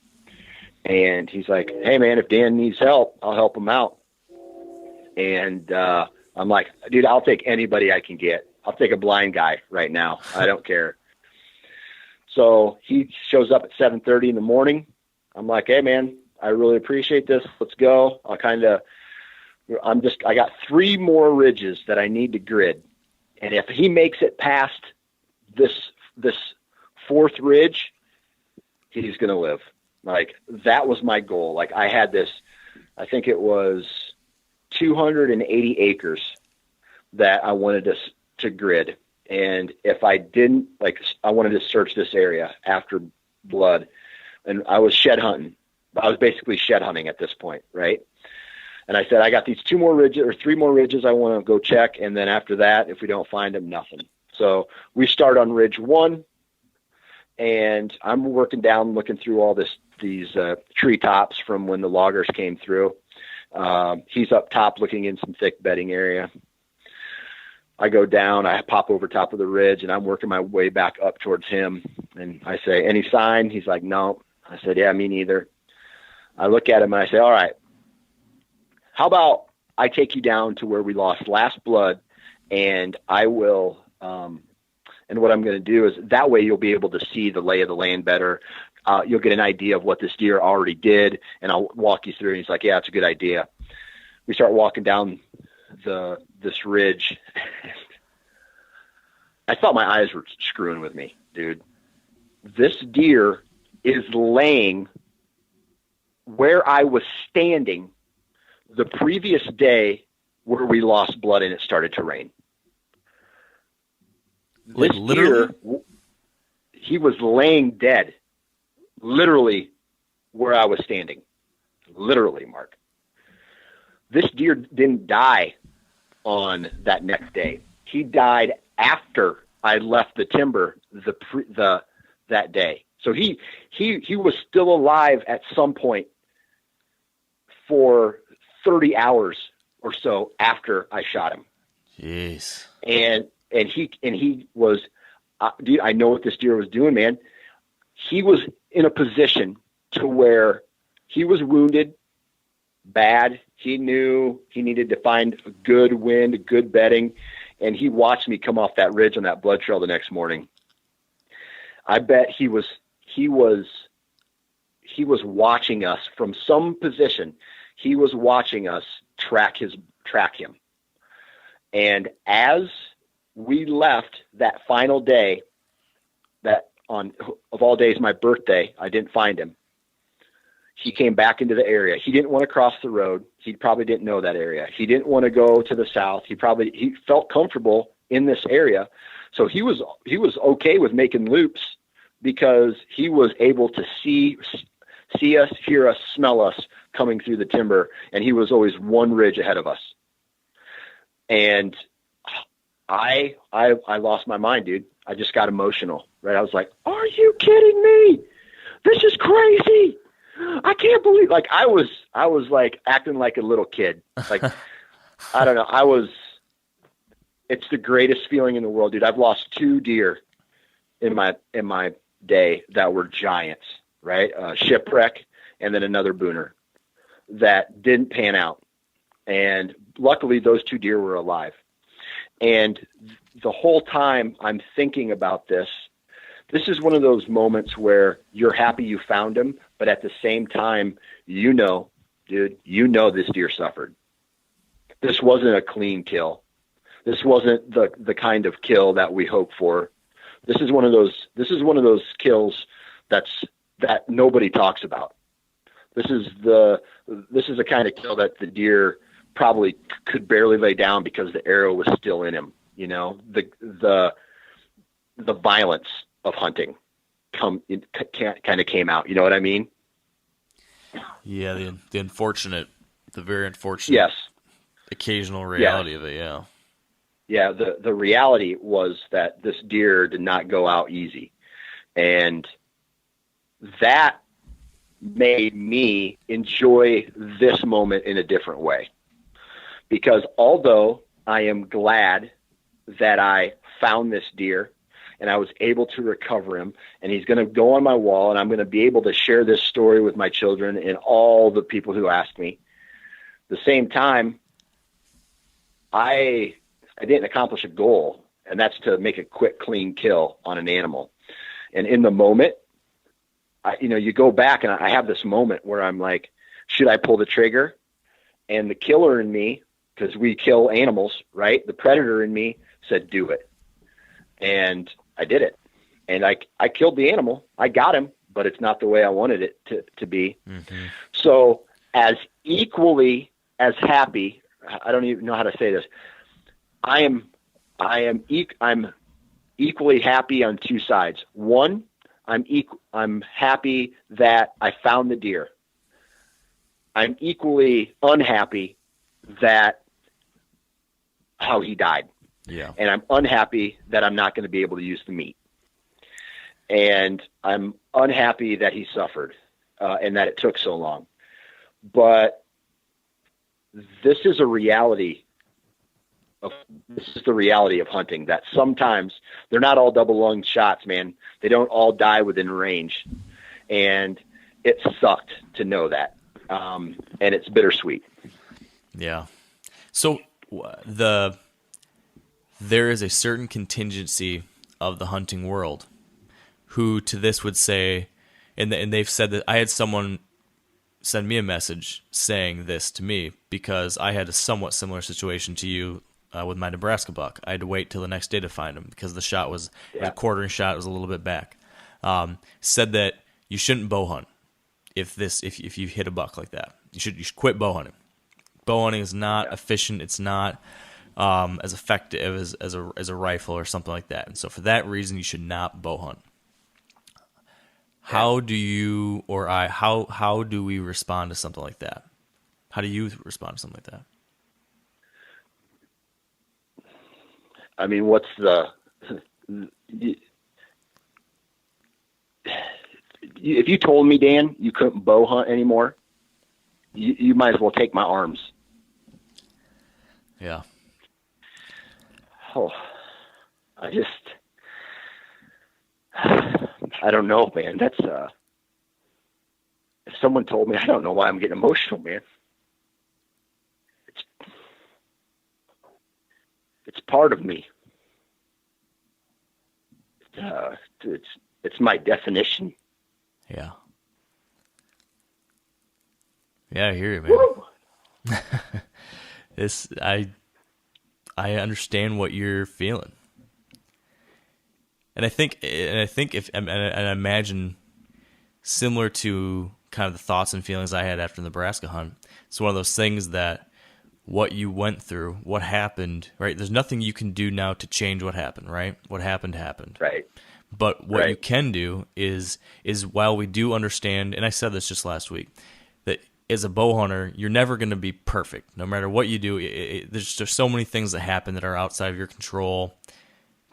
And he's like, "Hey man, if Dan needs help, I'll help him out." And I'm like, "Dude, I'll take anybody I can get. I'll take a blind guy right now. I don't care." So he shows up at 7:30 in the morning. I'm like, "Hey man, I really appreciate this. Let's go." I got 3 more ridges that I need to grid. And if he makes it past this 4th ridge, he's going to live. Like, that was my goal. Like, I had this, I think it was 280 acres that I wanted to grid. And if I didn't, I wanted to search this area after blood. And I was shed hunting. I was basically shed hunting at this point, right? And I said, I got these 3 more ridges I want to go check. And then after that, if we don't find them, nothing. So we start on ridge 1, and I'm working down, looking through all these treetops from when the loggers came through. He's up top looking in some thick bedding area. I go down, I pop over top of the ridge, and I'm working my way back up towards him. And I say, "Any sign?" He's like, "No." I said, "Yeah, me neither." I look at him and I say, "All right, how about I take you down to where we lost last blood, and I will, and what I'm going to do is that way you'll be able to see the lay of the land better. You'll get an idea of what this deer already did, and I'll walk you through." And he's like, "Yeah, it's a good idea." We start walking down this ridge. I thought my eyes were screwing with me, dude. This deer is laying where I was standing the previous day where we lost blood and it started to rain. Like this literally? Deer, he was laying dead, literally where I was standing. Literally, Mark. This deer didn't die on that next day. He died after I left the timber that day. So he was still alive at some point for 30 hours or so after I shot him. Jeez. And he was, dude, I know what this deer was doing, man. He was in a position to where he was wounded bad. He knew he needed to find a good wind, a good bedding, and he watched me come off that ridge on that blood trail the next morning. I bet he was watching us from some position. He was watching us track him. And as we left that final day, that of all days, my birthday, I didn't find him. He came back into the area. He didn't want to cross the road. He probably didn't know that area. He didn't want to go to the south. He felt comfortable in this area. So he was okay with making loops because he was able to see us, hear us, smell us coming through the timber. And he was always one ridge ahead of us. And I lost my mind, dude. I just got emotional, right? I was like, "Are you kidding me? This is crazy. I can't believe," like I was like acting like a little kid. Like, I don't know. It's the greatest feeling in the world, dude. I've lost 2 deer in my day that were giants, right? Shipwreck and then another booner that didn't pan out. And luckily those 2 deer were alive. And the whole time I'm thinking about this is one of those moments where you're happy you found him, but at the same time, dude, this deer suffered. This wasn't a clean kill. This wasn't the kind of kill that we hope for. This is one of those kills that nobody talks about. This is the kind of kill that the deer probably could barely lay down because the arrow was still in him. You know, the violence of hunting kind of came out. You know what I mean? Yeah, the very unfortunate, yes, occasional reality of it. Yeah. Yeah, the reality was that this deer did not go out easy. And that made me enjoy this moment in a different way. Because although I am glad that I found this deer and I was able to recover him, and he's going to go on my wall, and I'm going to be able to share this story with my children and all the people who ask me, at the same time, I didn't accomplish a goal, and that's to make a quick, clean kill on an animal. And in the moment, you go back, and I have this moment where I'm like, should I pull the trigger? And the killer in me, because we kill animals, right? The predator in me said, do it. And I did it. And I killed the animal. I got him, but it's not the way I wanted it to be. Mm-hmm. So as equally as happy, I don't even know how to say this, I'm equally happy on two sides. One, I'm happy that I found the deer. I'm equally unhappy that how he died. Yeah. And I'm unhappy that I'm not going to be able to use the meat. And I'm unhappy that he suffered and that it took so long. But this is the reality of hunting, that sometimes they're not all double-lunged shots, man. They don't all die within range. And it sucked to know that. And it's bittersweet. Yeah. So there is a certain contingency of the hunting world who to this would say, and they've said that I had someone send me a message saying this to me because I had a somewhat similar situation to you with my Nebraska buck. I had to wait till the next day to find him because the shot was a quartering shot. It was a little bit back. Said that you shouldn't bow hunt if you hit a buck like that. You should quit bow hunting. Bow hunting is not efficient. It's not as effective as a rifle or something like that. And so for that reason, you should not bow hunt. How do you or how do we respond to something like that? How do you respond to something like that? I mean, what's if you told me, Dan, you couldn't bow hunt anymore, you might as well take my arms. Yeah. Oh, I don't know, man. That's, if someone told me, I don't know why I'm getting emotional, man. It's part of me. It's my definition. Yeah. Yeah, I hear you, man. I understand what you're feeling. And I think if and I imagine similar to kind of the thoughts and feelings I had after the Nebraska hunt, it's one of those things that what you went through, what happened, right? There's nothing you can do now to change what happened, right? What happened. Right. But what you can do is while we do understand, and I said this just last week, that as a bow hunter, you're never going to be perfect. No matter what you do, there's so many things that happen that are outside of your control,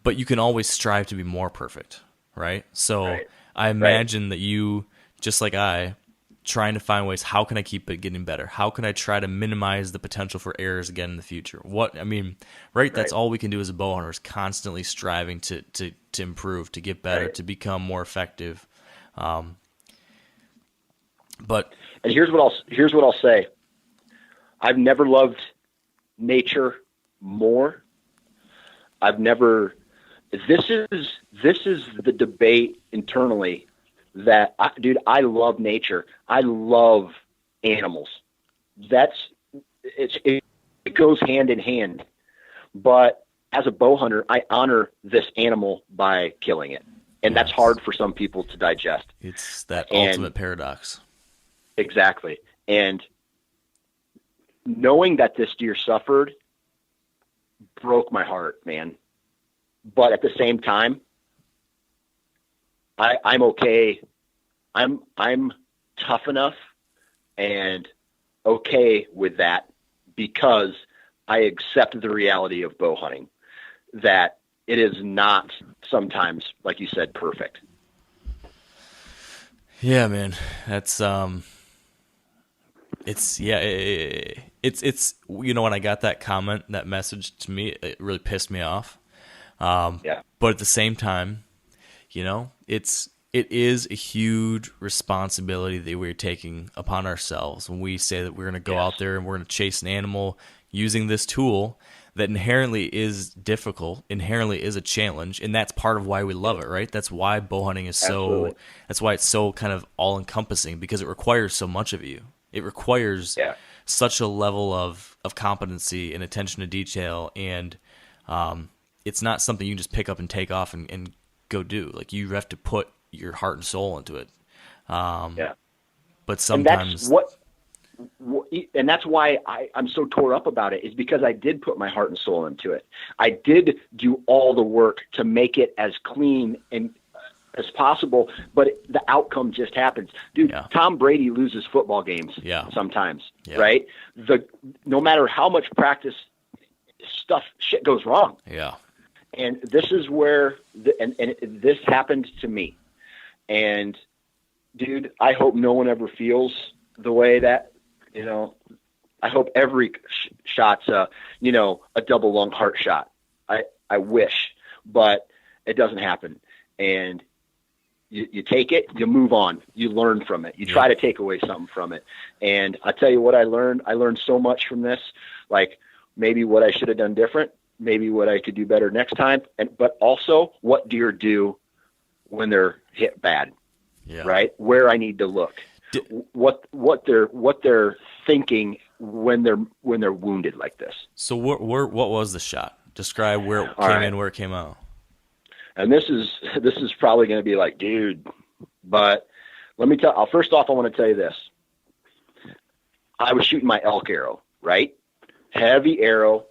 but you can always strive to be more perfect, right? So I imagine that you, just like I, trying to find ways, how can I keep it getting better? How can I try to minimize the potential for errors again in the future? That's all we can do as a bow hunter is constantly striving to improve, to get better, to become more effective. But and here's what I'll say. I've never loved nature more. This is the debate internally that I love nature. I love animals. It goes hand in hand. But as a bow hunter, I honor this animal by killing it. And that's hard for some people to digest. It's that ultimate paradox. Exactly. And knowing that this deer suffered broke my heart, man. But at the same time, I'm okay. I'm tough enough and okay with that because I accept the reality of bow hunting. that it is not sometimes, like you said, perfect. Yeah, man. That's it's when I got that comment, that message to me, it really pissed me off. But at the same time, it is a huge responsibility that we're taking upon ourselves when we say that we're going to go out there and we're going to chase an animal using this tool that inherently is difficult, inherently is a challenge, and that's part of why we love it, right? That's why bow hunting is that's why it's so kind of all-encompassing, because it requires so much of you. It requires such a level of competency and attention to detail, and it's not something you can just pick up and take off and go do. Like, you have to put your heart and soul into it. But sometimes... And that's why I'm so tore up about it, is because I did put my heart and soul into it. I did do all the work to make it as clean and as possible, but the outcome just happens. Dude, Tom Brady loses football games sometimes, right? No matter how much practice, shit goes wrong. Yeah. And this is where, this happened to me. And, dude, I hope no one ever feels the way that, I hope every shot's a double lung heart shot. I wish, but it doesn't happen. And you take it, you move on, you learn from it. You try to take away something from it. And I tell you what I learned so much from this, like maybe what I should have done different, maybe what I could do better next time. But also what deer do when they're hit bad, right? Where I need to look. What they're thinking when they're wounded like this. So what was the shot? Describe where it came in, where it came out. And this is probably going to be like, dude, but let me tell. First off, I want to tell you this. I was shooting my elk arrow, right? Heavy arrow,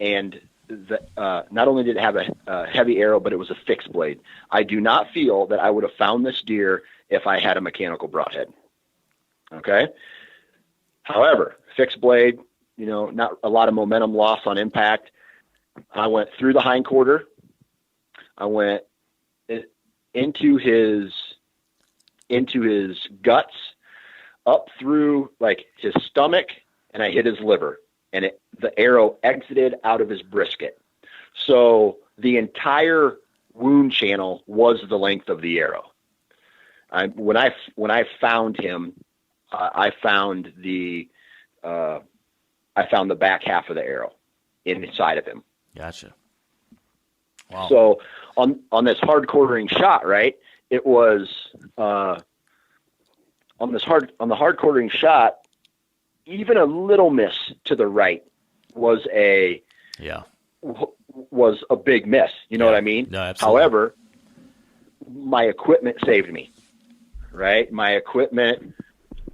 and not only did it have a heavy arrow, but it was a fixed blade. I do not feel that I would have found this deer if I had a mechanical broadhead. Okay. However, fixed blade, not a lot of momentum loss on impact. I went through the hindquarter. I went into his guts, up through like his stomach, and I hit his liver, and the arrow exited out of his brisket. So the entire wound channel was the length of the arrow. When I found him, I found the back half of the arrow inside of him. Gotcha. Wow. So on this hard quartering shot, right? It was on the hard quartering shot, even a little miss to the right was a big miss. You know what I mean? No, absolutely. However, my equipment saved me. Right? My equipment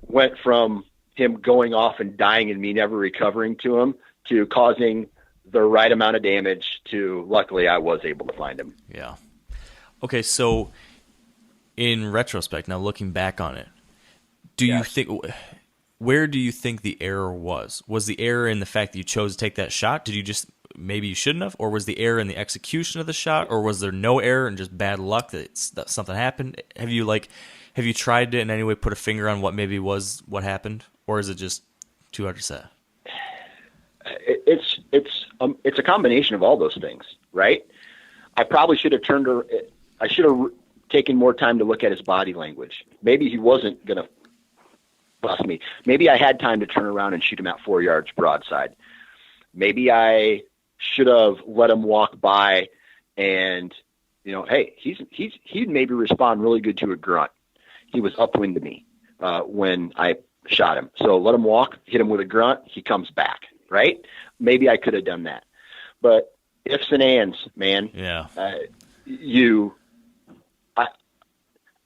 went from him going off and dying and me never recovering to him to causing the right amount of damage to, luckily, I was able to find him. Yeah. Okay, so in retrospect, now looking back on it, where do you think the error was? Was the error in the fact that you chose to take that shot? Did you just, maybe you shouldn't have? Or was the error in the execution of the shot? Or was there no error and just bad luck that something happened? Have you tried to in any way put a finger on what maybe was what happened? Or is it just too hard to say? It's a combination of all those things, right? I probably should have I should have taken more time to look at his body language. Maybe he wasn't going to bust me. Maybe I had time to turn around and shoot him at 4 yards broadside. Maybe I should have let him walk by and, hey, he'd maybe respond really good to a grunt. He was upwind to me when I shot him. So let him walk, hit him with a grunt, he comes back, right? Maybe I could have done that. But ifs and ands, man. Yeah.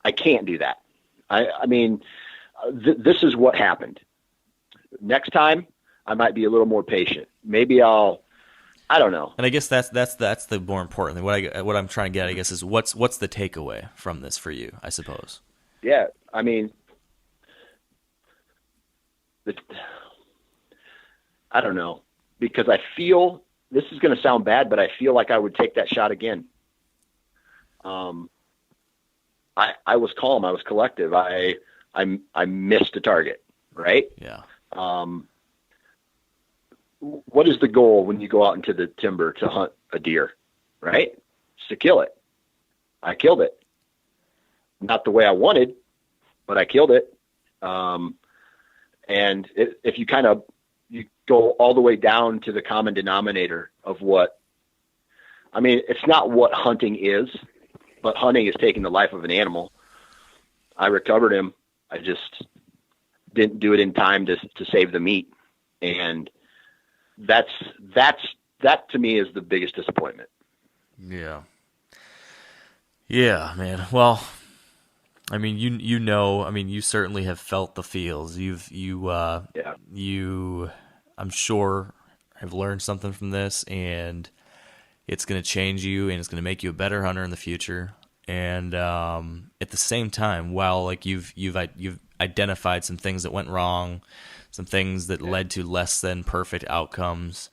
I can't do that. I mean, this is what happened. Next time, I might be a little more patient. Maybe I don't know. And I guess that's the more important thing. What I'm trying to get, I guess, is what's the takeaway from this for you, I suppose. Yeah, I mean, I don't know, because I feel this is going to sound bad, but I feel like I would take that shot again. I was calm. I was collective. I missed a target, right? Yeah. What is the goal when you go out into the timber to hunt a deer, right? It's to kill it. I killed it. Not the way I wanted, but I killed it. And if you you go all the way down to the common denominator of what, I mean, it's not what hunting is, but hunting is taking the life of an animal. I recovered him. I just didn't do it in time to save the meat. And that to me is the biggest disappointment. Yeah. Yeah, man. Well, I mean, you certainly have felt the feels. I'm sure have learned something from this, and it's going to change you, and it's going to make you a better hunter in the future. And at the same time, while like you've identified some things that went wrong, some things that led to less than perfect outcomes,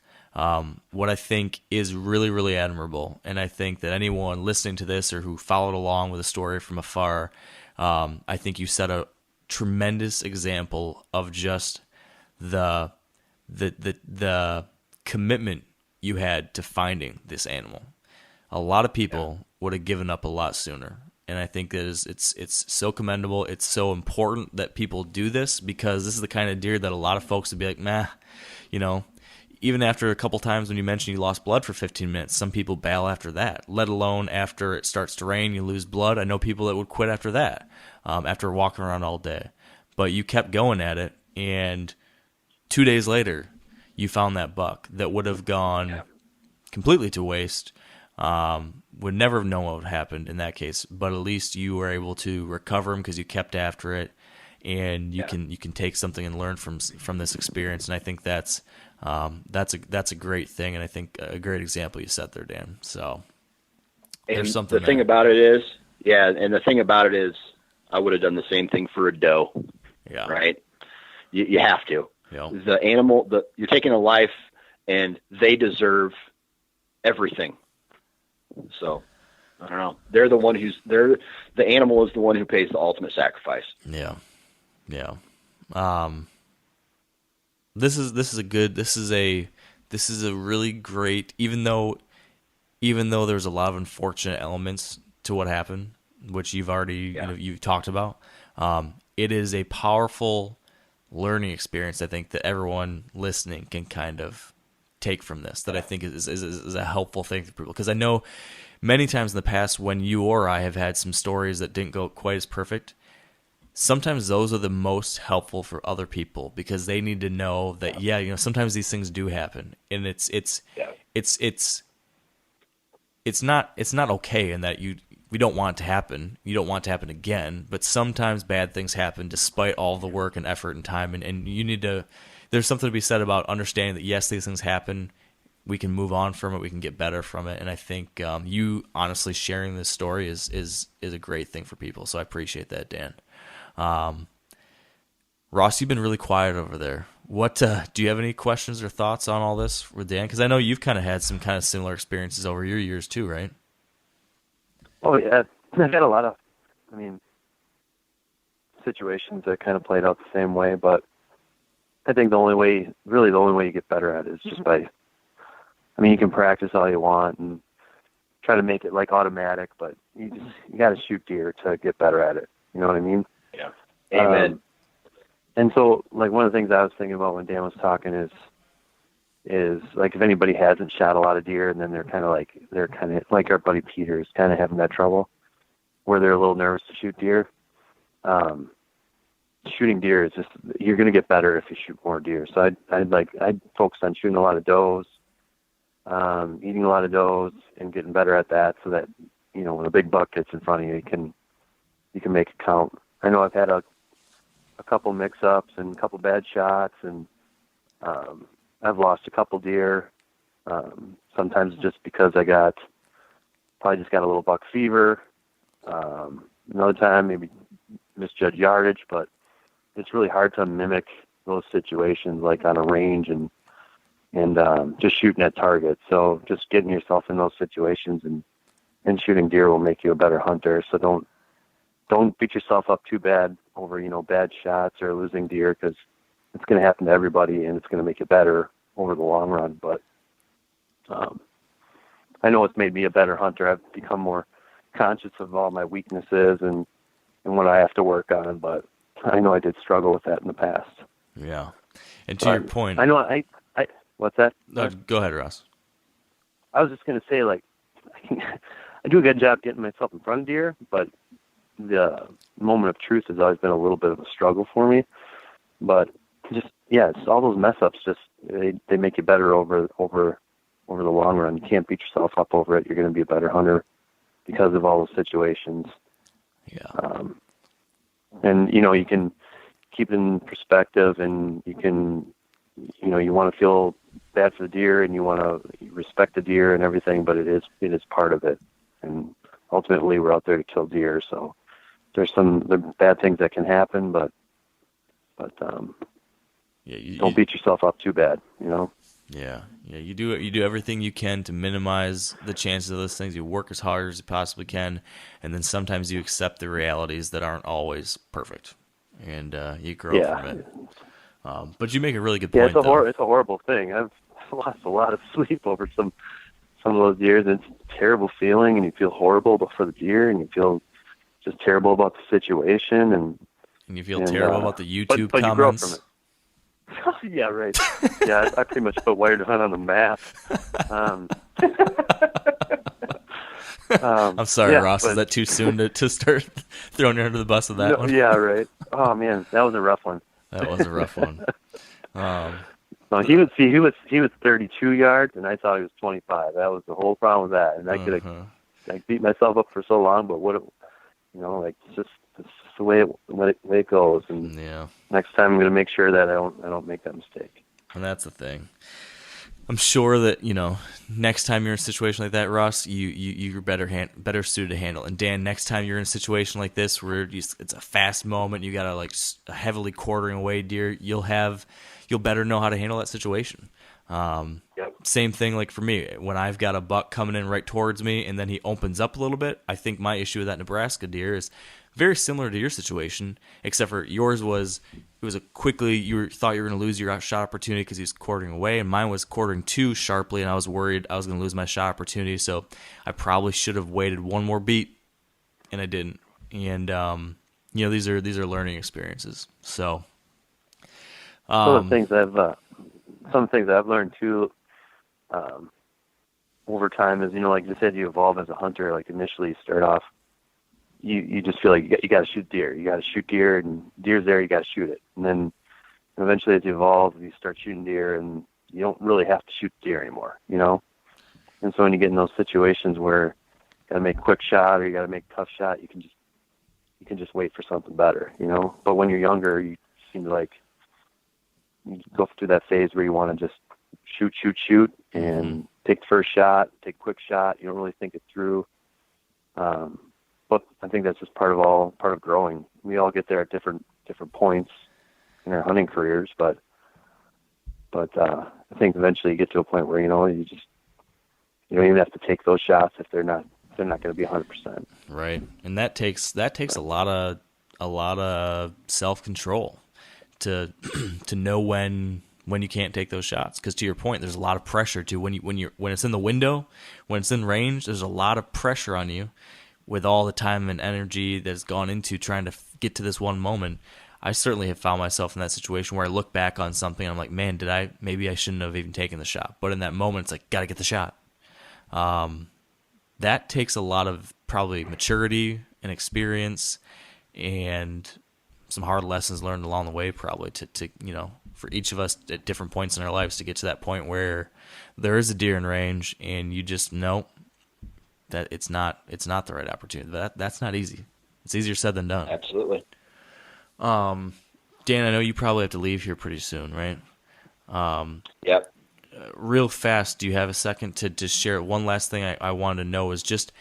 what I think is really, really admirable, and I think that anyone listening to this or who followed along with a story from afar, I think you set a tremendous example of just the commitment you had to finding this animal. A lot of people would have given up a lot sooner. And I think that it's so commendable. It's so important that people do this, because this is the kind of deer that a lot of folks would be like, nah, even after a couple times when you mentioned you lost blood for 15 minutes, some people bail after that, let alone after it starts to rain, you lose blood. I know people that would quit after that, after walking around all day. But you kept going at it, and 2 days later, you found that buck that would have gone completely to waste. Would never have known what would happen in that case, but at least you were able to recover him because you kept after it, and you can take something and learn from this experience. And I think that's a great thing, and I think a great example you set there, Dan. So there's something. The thing about it is, I would have done the same thing for a doe. Yeah. Right. You have to. Yeah. The animal, you're taking a life, and they deserve everything. So I don't know. The animal is the one who pays the ultimate sacrifice. Yeah. Yeah. This is a really great, even though there's a lot of unfortunate elements to what happened, which you've already, you've talked about. It is a powerful learning experience, I think, that everyone listening can kind of take from this, that I think is a helpful thing for people. Because I know many times in the past when you or I have had some stories that didn't go quite as perfect, sometimes those are the most helpful for other people, because they need to know that, sometimes these things do happen, and it's not okay, in that we don't want it to happen. You don't want it to happen again, but sometimes bad things happen despite all the work and effort and time, and you need to. There's something to be said about understanding that, yes, these things happen. We can move on from it. We can get better from it. And I think you honestly sharing this story is a great thing for people. So I appreciate that, Dan. Ross, you've been really quiet over there. What do you have any questions or thoughts on all this with Dan? Because I know you've kind of had some kind of similar experiences over your years too, right? Oh yeah, I've had a lot of, situations that kind of played out the same way, but I think the only way you get better at it is just by, you can practice all you want and try to make it like automatic, but you got to shoot deer to get better at it. You know what I mean? Yeah. Amen. And so, like, one of the things I was thinking about when Dan was talking is like, if anybody hasn't shot a lot of deer, and then they're kind of like our buddy Peter is kind of having that trouble where they're a little nervous to shoot deer. Shooting deer is just, you're going to get better if you shoot more deer. So I'd focus on shooting a lot of does, eating a lot of does, and getting better at that, so that, when a big buck gets in front of you, you can make it count. I know I've had a couple mix-ups and a couple bad shots, and I've lost a couple deer. Sometimes just because I probably just got a little buck fever. Another time maybe misjudged yardage, but it's really hard to mimic those situations like on a range and and just shooting at targets. So just getting yourself in those situations and shooting deer will make you a better hunter. So don't beat yourself up too bad over, bad shots or losing deer, because it's going to happen to everybody, and it's going to make you better over the long run. But I know it's made me a better hunter. I've become more conscious of all my weaknesses and what I have to work on, but I know I did struggle with that in the past. Yeah. And to your point, I know I what's that? No, go ahead, Ross. I was just going to say, like, I do a good job getting myself in front of deer, but the moment of truth has always been a little bit of a struggle for me. But it's all those mess ups. Just they make you better over the long run. You can't beat yourself up over it. You're going to be a better hunter because of all those situations. Yeah. And you can keep it in perspective, and you can, you want to feel bad for the deer, and you want to respect the deer and everything, but it is part of it. And ultimately, we're out there to kill deer. So there's some bad things that can happen, but don't beat yourself up too bad, Yeah, you do everything you can to minimize the chances of those things. You work as hard as you possibly can, and then sometimes you accept the realities that aren't always perfect, and you grow from it. But you make a really good point. Yeah, it's a horrible thing. I've lost a lot of sleep over some of those deer. And it's a terrible feeling, and you feel horrible for the deer, and you feel just terrible about the situation, and you feel terrible about the YouTube but comments. You grow from it. Yeah, right. Yeah, I pretty much put Wired to Hunt on the map. I'm sorry, Ross. Is that too soon to start throwing you under the bus with that one? Yeah, right. Oh man, that was a rough one. That was a rough one. No, he was 32 yards, and I thought he was 25. That was the whole problem with that. And I could have beat myself up for so long, but it's just the way it goes. And next time I'm going to make sure that I don't make that mistake. And that's the thing. I'm sure that next time you're in a situation like that, Ross, you're better suited to handle. And Dan, next time you're in a situation like this where it's a fast moment, you got a heavily quartering away deer, you'll better know how to handle that situation. Same thing like for me, when I've got a buck coming in right towards me and then he opens up a little bit. I think my issue with that Nebraska deer is very similar to your situation, except for yours was you thought you were going to lose your shot opportunity because he was quartering away, and mine was quartering too sharply, and I was worried I was going to lose my shot opportunity. So I probably should have waited one more beat, and I didn't. And these are learning experiences. So some of the things I've learned too over time is, like you said, you evolve as a hunter. Like initially you start off, you just feel like you got to shoot deer. You got to shoot deer, and deer's there, you got to shoot it. And then eventually as you evolve, you start shooting deer, and you don't really have to shoot deer anymore, And so when you get in those situations where you got to make a quick shot or you got to make a tough shot, you can just wait for something better, But when you're younger, you seem to you go through that phase where you want to just shoot, and take the first shot, take a quick shot. You don't really think it through. But I think that's just part of growing. We all get there at different points in our hunting careers, but I think eventually you get to a point where you don't even have to take those shots if they're not going to be 100%. Right, and that takes a lot of self-control to know when you can't take those shots. Because to your point, there's a lot of pressure too when it's in the window, when it's in range. There's a lot of pressure on you. With all the time and energy that's gone into trying to get to this one moment, I certainly have found myself in that situation where I look back on something and I'm like, man, maybe I shouldn't have even taken the shot. But in that moment, it's like, got to get the shot. That takes a lot of probably maturity and experience and some hard lessons learned along the way, probably to for each of us at different points in our lives to get to that point where there is a deer in range and you just know that it's not the right opportunity. That's not easy. It's easier said than done. Absolutely. Dan, I know you probably have to leave here pretty soon, right? Yep. Real fast, do you have a second to share? One last thing I wanted to know is just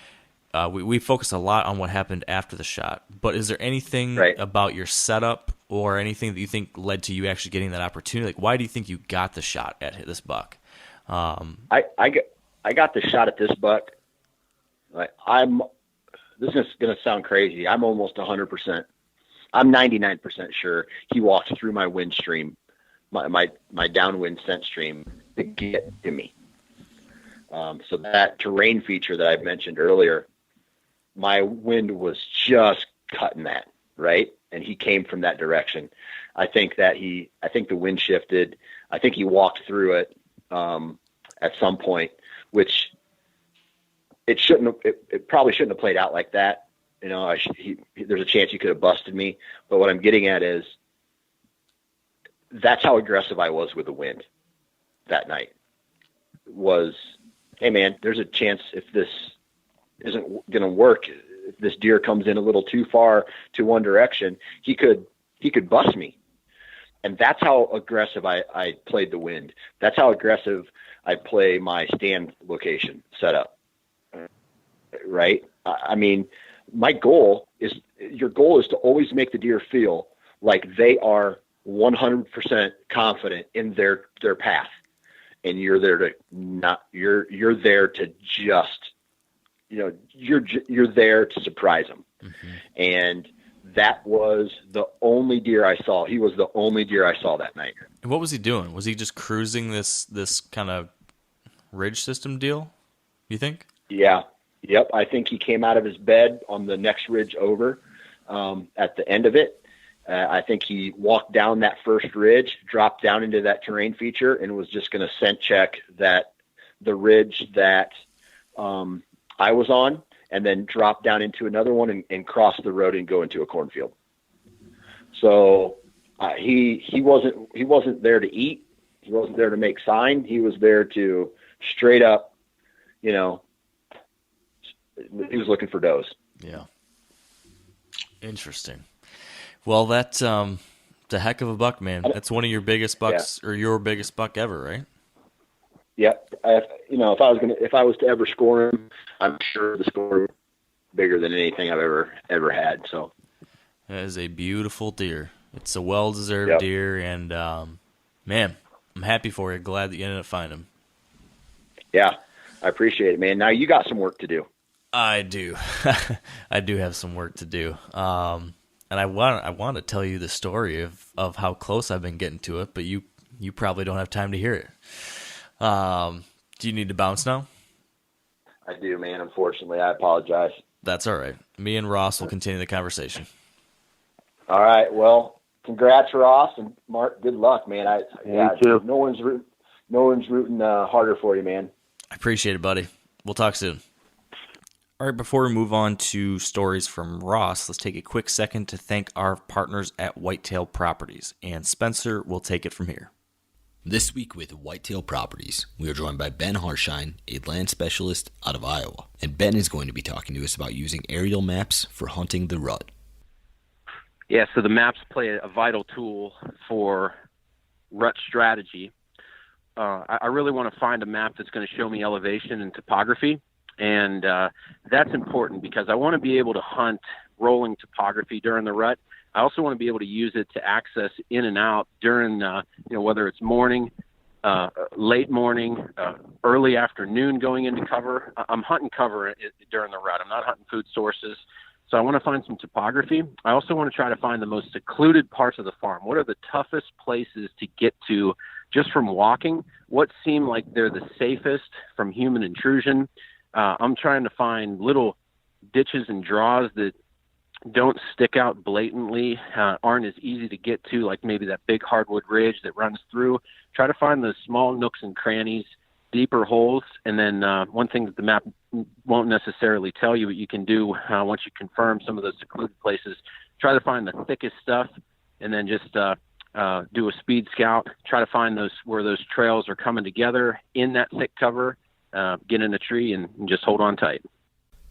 we focus a lot on what happened after the shot, but is there anything about your setup or anything that you think led to you actually getting that opportunity? Like, why do you think you got the shot at this buck? I got the shot at this buck. Like, this is going to sound crazy. I'm almost 100%. I'm 99% sure he walked through my wind stream, my downwind scent stream to get to me. So that terrain feature that I mentioned earlier, my wind was just cutting that, right? And he came from that direction. I think the wind shifted. I think he walked through it at some point, which it probably shouldn't have played out like that. You know, there's a chance he could have busted me. But what I'm getting at is that's how aggressive I was with the wind that night. Was, hey man, there's a chance if this isn't going to work, if this deer comes in a little too far to one direction, he could bust me. And that's how aggressive I played the wind. That's how aggressive I play my stand location setup. Right? I mean, your goal is to always make the deer feel like they are 100% confident in their path. And you're there to just, you know, you're there to surprise them. Mm-hmm. And that was the only deer I saw. He was the only deer I saw that night. And what was he doing? Was he just cruising this kind of ridge system deal, you think? Yeah. Yep. I think he came out of his bed on the next ridge over at the end of it. I think he walked down that first ridge, dropped down into that terrain feature, and was just going to scent check the ridge that I was on, and then drop down into another one and cross the road and go into a cornfield. So he wasn't there to eat. He wasn't there to make sign. He was there to straight up, you know, he was looking for does. Yeah. Interesting. Well, that's a heck of a buck, man. That's one of your biggest bucks, or your biggest buck ever, right? Yep. If I was to ever score him, I'm sure the score is bigger than anything I've ever had. So that is a beautiful deer. It's a well-deserved deer, and man, I'm happy for you. Glad that you ended up finding him. Yeah, I appreciate it, man. Now you got some work to do. I do. I do have some work to do. And I want to tell you the story of how close I've been getting to it, but you probably don't have time to hear it. Do you need to bounce now? I do, man. Unfortunately, I apologize. That's all right. Me and Ross will continue the conversation. All right. Well, congrats, Ross, and Mark. Good luck, man. You too. No one's rooting harder for you, man. I appreciate it, buddy. We'll talk soon. All right, before we move on to stories from Ross, let's take a quick second to thank our partners at Whitetail Properties, and Spencer will take it from here. This week with Whitetail Properties, we are joined by Ben Haussman, a land specialist out of Iowa, and Ben is going to be talking to us about using aerial maps for hunting the rut. Yeah, so the maps play a vital tool for rut strategy. I really want to find a map that's going to show me elevation and topography. And that's important because I want to be able to hunt rolling topography during the rut. I also want to be able to use it to access in and out during, whether it's morning, late morning, early afternoon going into cover. I'm hunting cover during the rut. I'm not hunting food sources. So I want to find some topography. I also want to try to find the most secluded parts of the farm. What are the toughest places to get to just from walking? What seem like they're the safest from human intrusion? I'm trying to find little ditches and draws that don't stick out blatantly, aren't as easy to get to, like maybe that big hardwood ridge that runs through. Try to find those small nooks and crannies, deeper holes. And then one thing that the map won't necessarily tell you what you can do once you confirm some of those secluded places, try to find the thickest stuff and then just do a speed scout, try to find where those trails are coming together in that thick cover. Get in a tree and just hold on tight.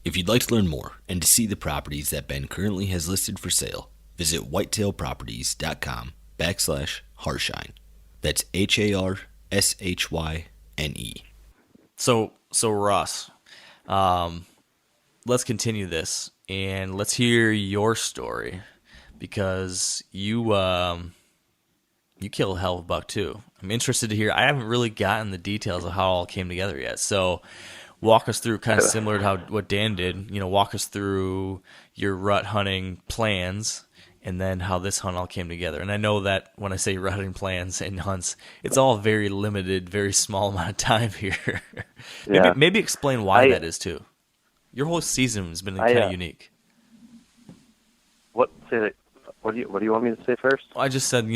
If you'd like to learn more and to see the properties that Ben currently has listed for sale, visit whitetailproperties.com/Haussman. That's HARSHYNE. So Ross, let's continue this and let's hear your story. because you kill a hell of a buck too. I'm interested to hear. I haven't really gotten the details of how it all came together yet. So walk us through, kind of similar to what Dan did. Walk us through your rut hunting plans, and then how this hunt all came together. And I know that when I say rut hunting plans and hunts, it's all very limited, very small amount of time here. Yeah. maybe explain why that is too. Your whole season has been kind of unique. What do you want me to say first? Well, I just said,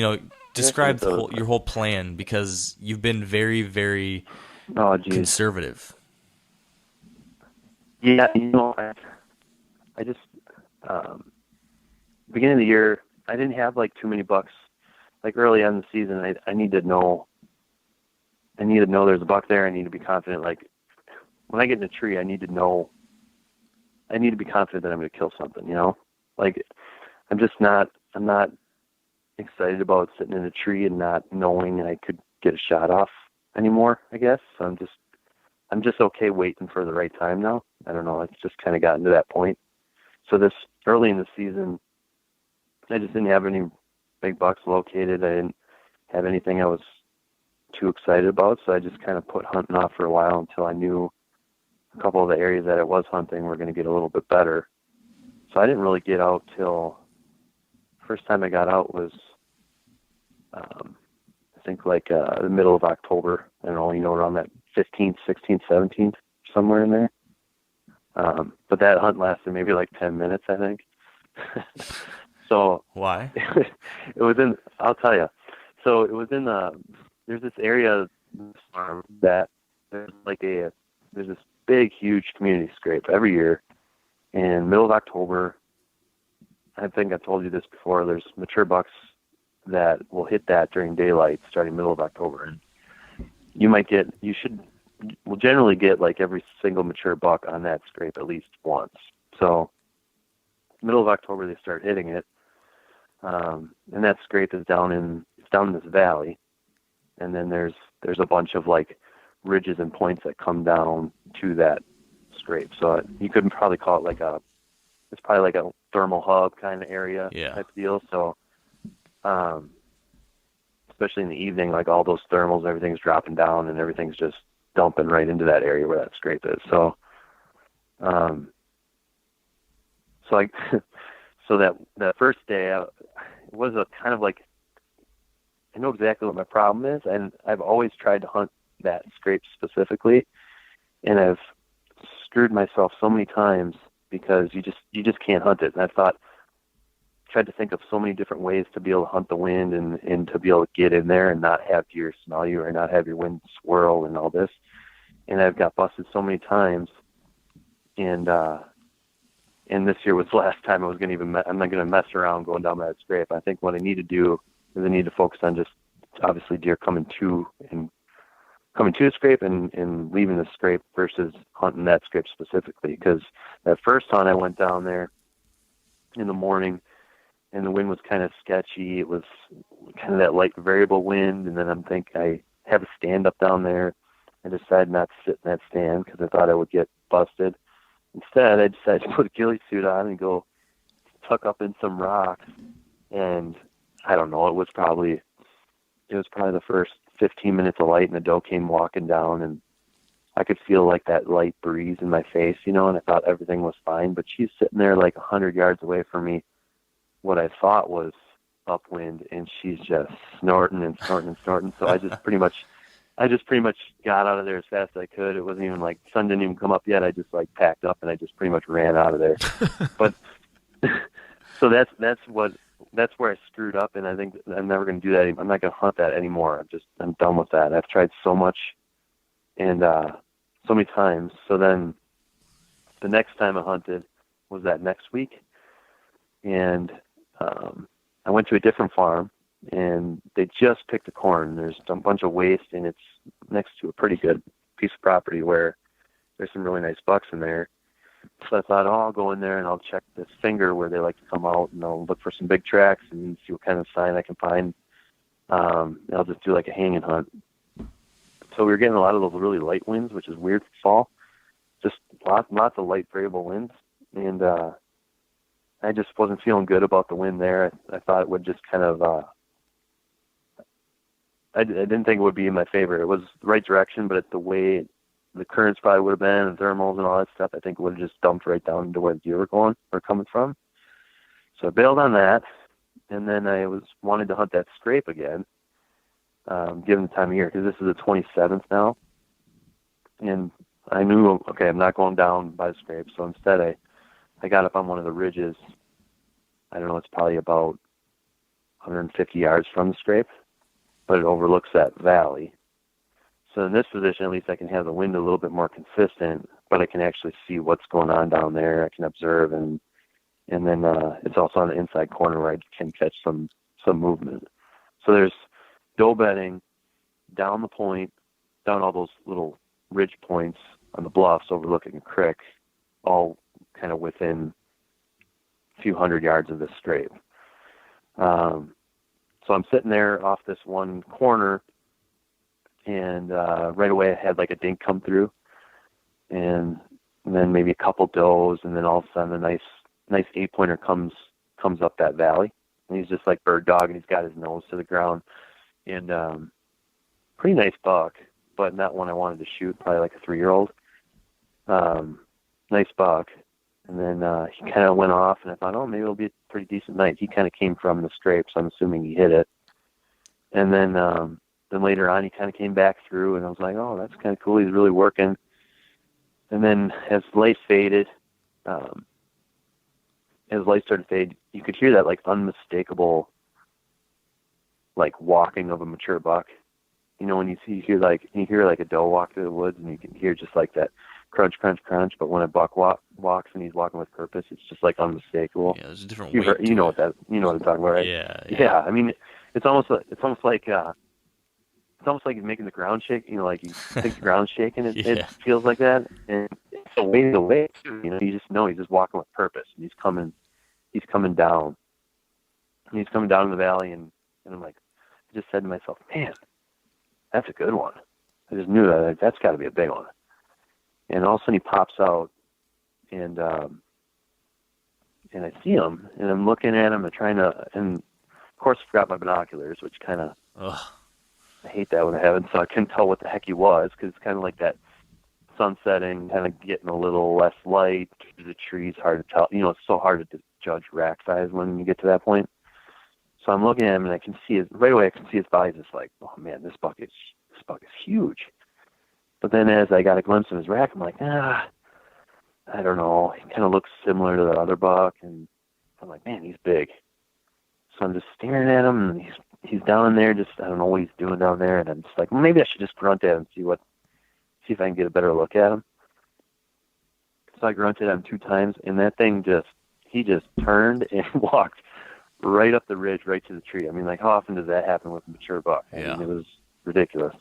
describe your whole plan, because you've been very, very conservative. Yeah, I just beginning of the year, I didn't have like too many bucks. Like early on in the season, I need to know there's a buck there. I need to be confident. Like when I get in a tree, I need to be confident that I'm going to kill something. Like I'm not excited about sitting in a tree and not knowing I could get a shot off anymore, I guess. So I'm just okay waiting for the right time now. I don't know. It's just kind of gotten to that point. So this early in the season, I just didn't have any big bucks located. I didn't have anything I was too excited about. So I just kind of put hunting off for a while until I knew a couple of the areas that I was hunting were going to get a little bit better. So I didn't really get out till first time I got out was, I think like the middle of October. I don't know, around that 15th, 16th, 17th, somewhere in there. But that hunt lasted maybe like 10 minutes, I think. So why? It was in, I'll tell you. So it was in, there's this area farm that there's this big, huge community scrape every year in middle of October. I think I've told you this before. There's mature bucks that will hit that during daylight starting middle of October. And we'll generally get like every single mature buck on that scrape at least once. So middle of October, they start hitting it. And that scrape is down in this valley. And then there's a bunch of like ridges and points that come down to that scrape. So you could probably call it it's probably like a thermal hub kind of area type deal. So, especially in the evening, like all those thermals, everything's dropping down and everything's just dumping right into that area where that scrape is. So, so that first day, it was a kind of like, I know exactly what my problem is, and I've always tried to hunt that scrape specifically, and I've screwed myself so many times because you just can't hunt it. And I tried to think of so many different ways to be able to hunt the wind and to be able to get in there and not have deer smell you or not have your wind swirl and all this. And I've got busted so many times. And this year was the last time I was going to I'm not going to mess around going down that scrape. I think what I need to do is I need to focus on just obviously deer coming to the scrape and leaving the scrape versus hunting that scrape specifically. Because that first hunt I went down there in the morning and the wind was kind of sketchy. It was kind of that light variable wind. And then I have a stand up down there. I decided not to sit in that stand because I thought I would get busted. Instead, I decided to put a ghillie suit on and go tuck up in some rocks. And I don't know, it was probably the first 15 minutes of light, and the doe came walking down, and I could feel like that light breeze in my face, and I thought everything was fine. But she's sitting there like 100 yards away from me, what I thought was upwind, and she's just snorting and snorting and snorting. So I just pretty much got out of there as fast as I could. It wasn't even like sun didn't even come up yet. I just like packed up and I just pretty much ran out of there. But so that's where I screwed up, and I think I'm never going to do that. I'm not going to hunt that anymore. I'm done with that. I've tried so much and so many times. So then the next time I hunted was that next week, and I went to a different farm, and they just picked the corn. There's a bunch of waste, and it's next to a pretty good piece of property where there's some really nice bucks in there. So I thought, I'll go in there and I'll check this finger where they like to come out, and I'll look for some big tracks and see what kind of sign I can find. And I'll just do like a hanging hunt. So we were getting a lot of those really light winds, which is weird for fall. Just lots of light variable winds. And I just wasn't feeling good about the wind there. I thought it would just kind of, I didn't think it would be in my favor. It was the right direction, but the way the currents probably would have been, and thermals and all that stuff, I think it would have just dumped right down into where the deer were coming from. So I bailed on that, and then I wanted to hunt that scrape again, given the time of year, because this is the 27th now. And I knew, okay, I'm not going down by the scrape, so instead I got up on one of the ridges. I don't know, it's probably about 150 yards from the scrape, but it overlooks that valley. So in this position, at least I can have the wind a little bit more consistent, but I can actually see what's going on down there. I can observe, and then it's also on the inside corner where I can catch some movement. So there's doe bedding down the point, down all those little ridge points on the bluffs overlooking a creek, all kind of within a few hundred yards of this scrape. So I'm sitting there off this one corner, and right away I had like a dink come through, and then maybe a couple does, and then all of a sudden a nice 8-pointer comes up that valley, and he's just like bird dog, and he's got his nose to the ground, and pretty nice buck, but not one I wanted to shoot, probably like a 3-year-old. Nice buck. And then he kind of went off, and I thought, oh, maybe it'll be a pretty decent night. He kind of came from the scrape, so I'm assuming he hit it. And then later on, he kind of came back through, and I was like, oh, that's kind of cool. He's really working. And then as the light faded, as the light started to fade, you could hear that like unmistakable, like walking of a mature buck. You know, when you hear like a doe walk through the woods, and you can hear just like that crunch, crunch, crunch. But when a buck walks and he's walking with purpose, it's just like unmistakable. Yeah, there's a different you weight. know what I'm talking about, right? Yeah. I mean, it's almost like he's making the ground shake. You know, like you think the ground's shaking. It feels like that, and it's a way away too. You know, you just know he's just walking with purpose, and he's coming down. And he's coming down in the valley, and I'm like, I just said to myself, man, that's a good one. I just knew that that's got to be a big one. And all of a sudden he pops out, and I see him, and I'm looking at him and and of course I forgot my binoculars, which kind of, I hate that when I haven't, so I couldn't tell what the heck he was, because it's kind of like that sun setting, kind of getting a little less light, the trees, hard to tell. You know, it's so hard to judge rack size when you get to that point. So I'm looking at him, and I can see right away I can see his body, just like, oh man, this buck is huge. But then as I got a glimpse of his rack, I'm like, I don't know. He kind of looks similar to the other buck, and I'm like, man, he's big. So I'm just staring at him, and he's down in there, just, I don't know what he's doing down there, and I'm just like, well, maybe I should just grunt at him, see if I can get a better look at him. So I grunted at him 2 times, and that thing he just turned and walked right up the ridge, right to the tree. I mean, like, how often does that happen with a mature buck? Yeah. I mean, it was ridiculous.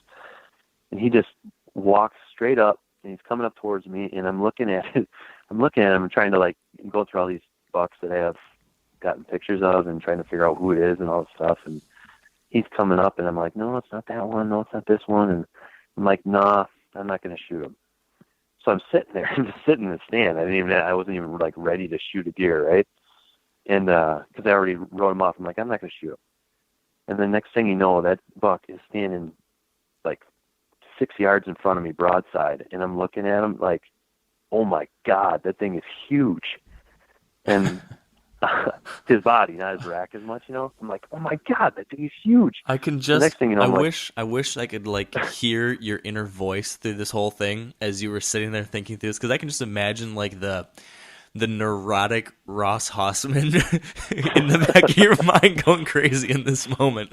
And he just walks straight up, and he's coming up towards me, and I'm looking at him and trying to like go through all these bucks that I have gotten pictures of and trying to figure out who it is and all this stuff. And he's coming up, and I'm like, no, it's not that one. No, it's not this one. And I'm like, nah, I'm not going to shoot him. So I'm sitting there, I'm just sitting in the stand. I wasn't even like ready to shoot a deer, right? And because I already wrote him off, I'm like, I'm not going to shoot him. And the next thing you know, that buck is standing like 6 yards in front of me, broadside, and I'm looking at him like, oh my God, that thing is huge. And his body, not his rack as much, you know. I'm like, oh my God, that thing is huge. I can just. The next thing you know, I wish I could like hear your inner voice through this whole thing as you were sitting there thinking through this, because I can just imagine like the neurotic Ross Haussman in the back of your mind going crazy in this moment.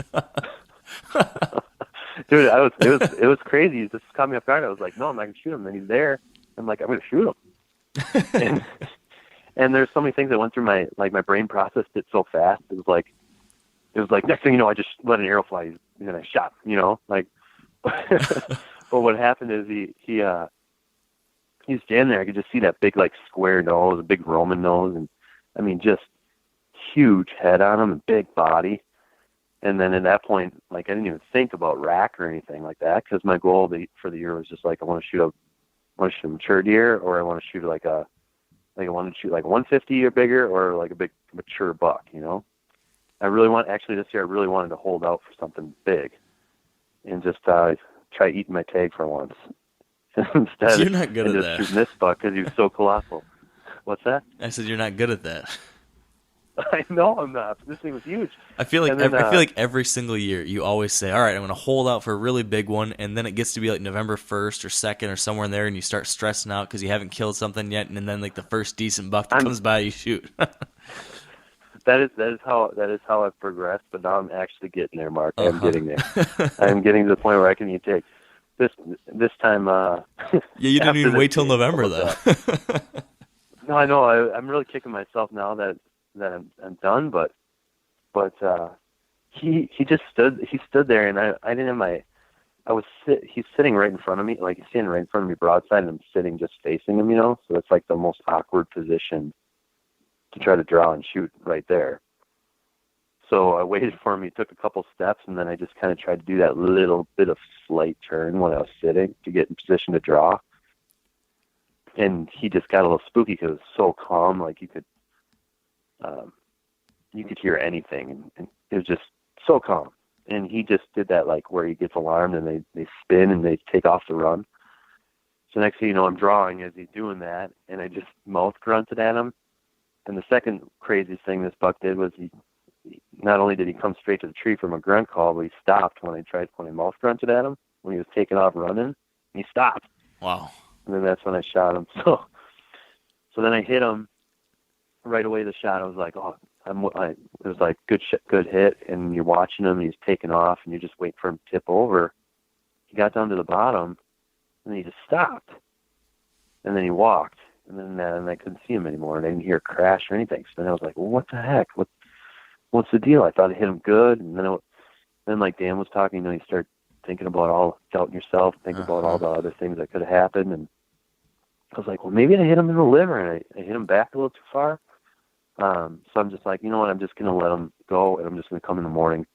Dude, it was crazy. It just caught me off guard. I was like, no, I'm not gonna shoot him. Then he's there. I'm like, I'm gonna shoot him. and there's so many things that went through my brain processed it so fast. It was like next thing you know, I just let an arrow fly, and then I shot. You know, like. But what happened is he's standing there. I could just see that big like square nose, a big Roman nose, and I mean just huge head on him and big body. And then at that point, like I didn't even think about rack or anything like that, because my goal for the year was just like I want to shoot a mature deer, or I want to shoot like a Like I wanted to shoot like 150 or bigger, or like a big mature buck, you know. Actually this year I really wanted to hold out for something big and just try eating my tag for once. Instead, You're not good and at just that. shooting this buck because he was so colossal. What's that? I said you're not good at that. I know I'm not. This thing was huge. I feel like And then, I feel like every single year you always say, "All right, I'm going to hold out for a really big one," and then it gets to be like November 1st or 2nd or somewhere in there, and you start stressing out because you haven't killed something yet, and then like the first decent buck that comes by, you shoot. That is how I've progressed. But now I'm actually getting there, Mark. I'm getting there. I'm getting to the point where I can eat take. This time. Yeah, you didn't even wait till November though. No, I know. I'm really kicking myself now that I'm done. But he just stood there, and I didn't have my. He's sitting right in front of me, like he's standing right in front of me broadside, and I'm sitting just facing him, you know. So it's like the most awkward position to try to draw and shoot right there. So I waited for him. He took a couple steps, and then I just kind of tried to do that little bit of slight turn when I was sitting to get in position to draw. And he just got a little spooky because it was so calm, like you could hear anything, and it was just so calm. And he just did that, like where he gets alarmed and they spin and they take off the run. So next thing you know, I'm drawing as he's doing that, and I just mouth grunted at him. And the second craziest thing this buck did was he not only did he come straight to the tree from a grunt call, but he stopped when I mouth grunted at him when he was taking off running. He stopped. Wow. And then that's when I shot him. So then I hit him right away. The shot, I was like, oh, it was like good hit. And you're watching him, and he's taking off, and you're just waiting for him to tip over. He got down to the bottom, and he just stopped. And then he walked, and then I couldn't see him anymore, and I didn't hear a crash or anything. So then I was like, well, what the heck? What's the deal? I thought I hit him good, and then like Dan was talking, you start thinking about doubting yourself, thinking about all the other things that could have happened, and I was like, well, maybe I hit him in the liver, and I hit him back a little too far. So I'm just like, you know what? I'm just gonna let him go, and I'm just gonna come in the morning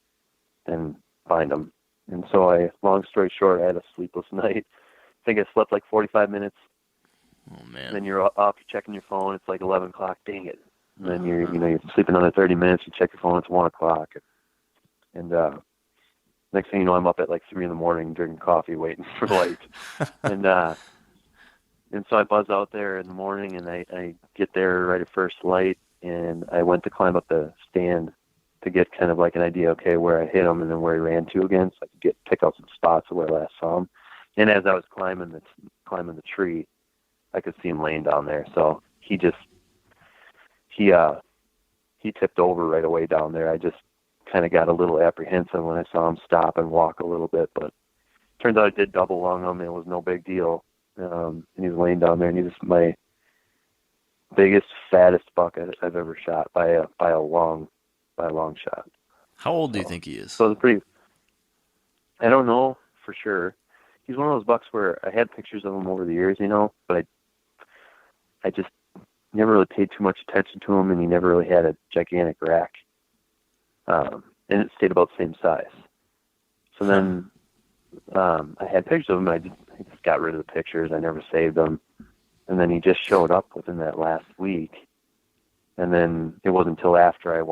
and find him. And so long story short, I had a sleepless night. I think I slept like 45 minutes. Oh man! And then you're off, you're checking your phone. It's like 11 o'clock. Dang it! And then you're sleeping another 30 minutes. You check your phone. It's 1 o'clock. And next thing you know, I'm up at like 3 in the morning drinking coffee, waiting for light. And so I buzz out there in the morning, and I get there right at first light, and I went to climb up the stand to get kind of like an idea, okay, where I hit him and then where he ran to again, so I could pick out some spots of where I last saw him. And as I was climbing the tree, I could see him laying down there. So he tipped over right away down there. I just kind of got a little apprehensive when I saw him stop and walk a little bit, but turns out I did double lung him. It was no big deal. And he was laying down there, and he was my biggest, fattest buck I've ever shot by a long shot. How old do you think he is? So it's I don't know for sure. He's one of those bucks where I had pictures of him over the years, but I just never really paid too much attention to him, and he never really had a gigantic rack. And it stayed about the same size. So then I had pictures of him, and I just got rid of the pictures. I never saved them. And then he just showed up within that last week. And then it wasn't until after I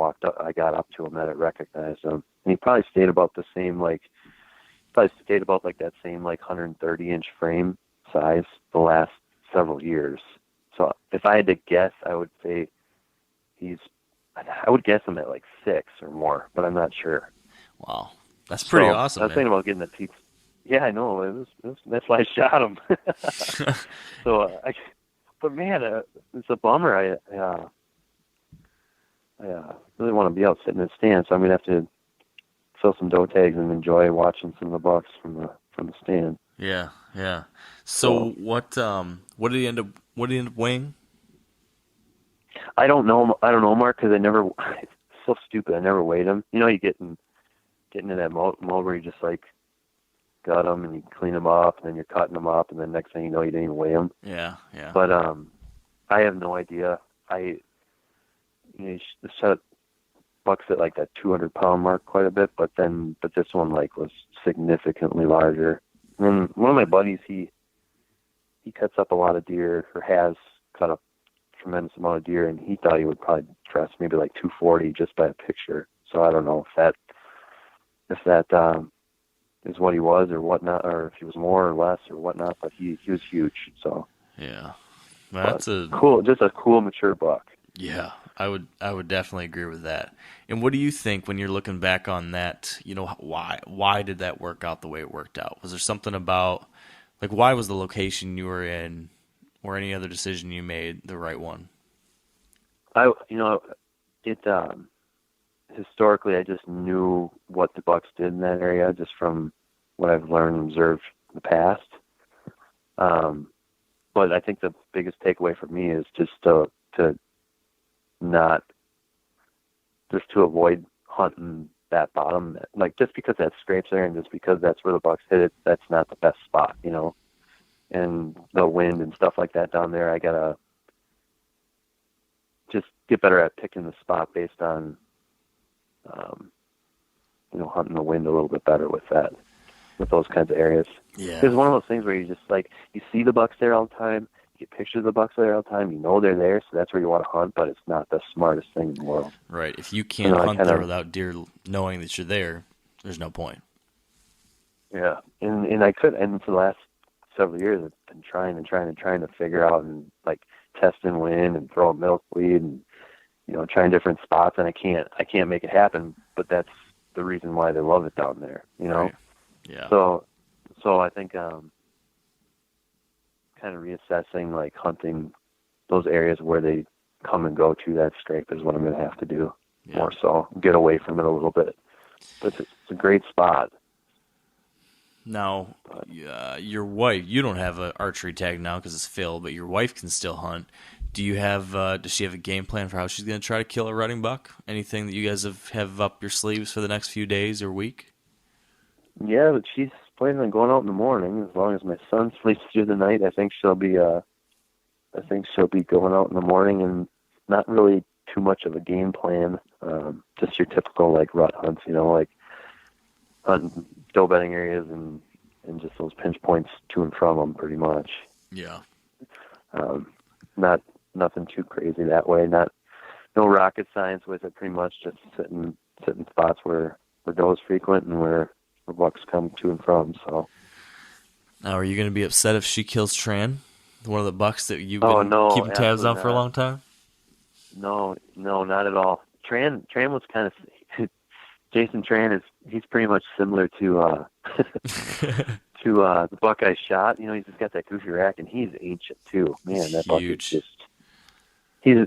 got up to him that I recognized him. And he probably stayed about the same, that same 130-inch frame size the last several years. So if I had to guess, I would say I would guess him at 6 or more, but I'm not sure. Wow. That's pretty awesome. I was thinking about getting that teeth. Yeah, I know. That's why I shot him. But man, it's a bummer. I really want to be out sitting in the stand, so I'm gonna have to fill some doe tags and enjoy watching some of the bucks from the stand. Yeah. So what did he end up weighing? I don't know, Mark, because it's so stupid. I never weighed him. You get into that mode where you just gut them and you clean them up, and then you're cutting them up, and then next thing you know, you didn't even weigh them. Yeah. But I have no idea. Shot bucks at that 200-pound mark quite a bit, but this one was significantly larger. And one of my buddies, he cuts up a lot of deer, or has cut up tremendous amount of deer, and he thought he would probably dress maybe like 240 just by a picture. So I don't know if that is what he was or whatnot, or if he was more or less or whatnot. But he was huge. So Yeah, that's just a cool mature buck. Yeah, I would definitely agree with that. And what do you think when you're looking back on that? You know, why did that work out the way it worked out? Was there something about, like, why was the location you were in, or any other decision you made the right one? Historically, I just knew what the bucks did in that area just from what I've learned and observed in the past. But I think the biggest takeaway for me is just to avoid hunting that bottom, like just because that scrapes there and just because that's where the bucks hit it, that's not the best spot, you know. And the wind and stuff like that down there, I gotta just get better at picking the spot based on, hunting the wind a little bit better with those kinds of areas. Yeah, it's one of those things where you just like you see the bucks there all the time. Get pictures of the bucks there all the time. You know they're there, so that's where you want to hunt, but it's not the smartest thing in the world. Right. If you can't hunt there without deer knowing that you're there, there's no point. Yeah, and I could, and for the last several years, I've been trying to figure out and like testing wind and throwing milkweed and trying different spots, and I can't make it happen. But that's the reason why they love it down there, Right. Yeah. So I think kind of reassessing, like hunting those areas where they come and go to that scrape is what I'm going to have to do more so. Get away from it a little bit. But it's a great spot. Now, your wife, you don't have an archery tag now because it's Phil, but your wife can still hunt. Do you have, does she have a game plan for how she's going to try to kill a rutting buck? Anything that you guys have up your sleeves for the next few days or week? Yeah, but she's planning on going out in the morning. As long as my son sleeps through the night, I think she'll be going out in the morning, and not really too much of a game plan. Just your typical like rut hunts, like hunting doe bedding areas and just those pinch points to and from them, pretty much. Yeah. Not nothing too crazy that way. No rocket science with it. Pretty much just sitting spots where does frequent and where bucks come to and from. So. Now, are you going to be upset if she kills Tran, one of the bucks that you've been keeping tabs on for a long time? No, not at all. Tran was kind of Jason Tran he's pretty much similar to the buck I shot. He's just got that goofy rack, and he's ancient too. Man, that buck is just he's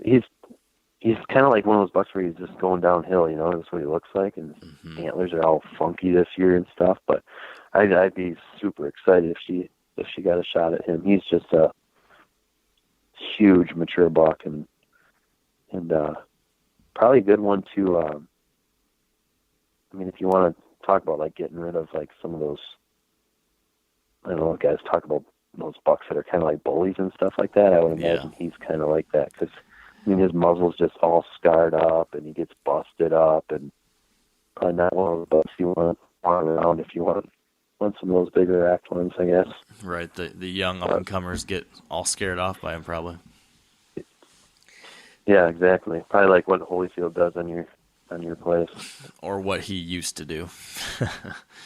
kind of like one of those bucks where he's just going downhill. That's what he looks like, and his antlers are all funky this year and stuff. But I'd be super excited if she got a shot at him. He's just a huge mature buck, and probably a good one to. If you want to talk about like getting rid of like some of those, I don't know, guys talk about those bucks that are kind of like bullies and stuff like that. I would imagine he's kind of like that because his muzzle's just all scarred up and he gets busted up, and probably not one of the bucks you want around if you want some of those bigger act ones, I guess. Right, the young up and comers get all scared off by him probably. Yeah, exactly. Probably like what Holyfield does on your place, or what he used to do.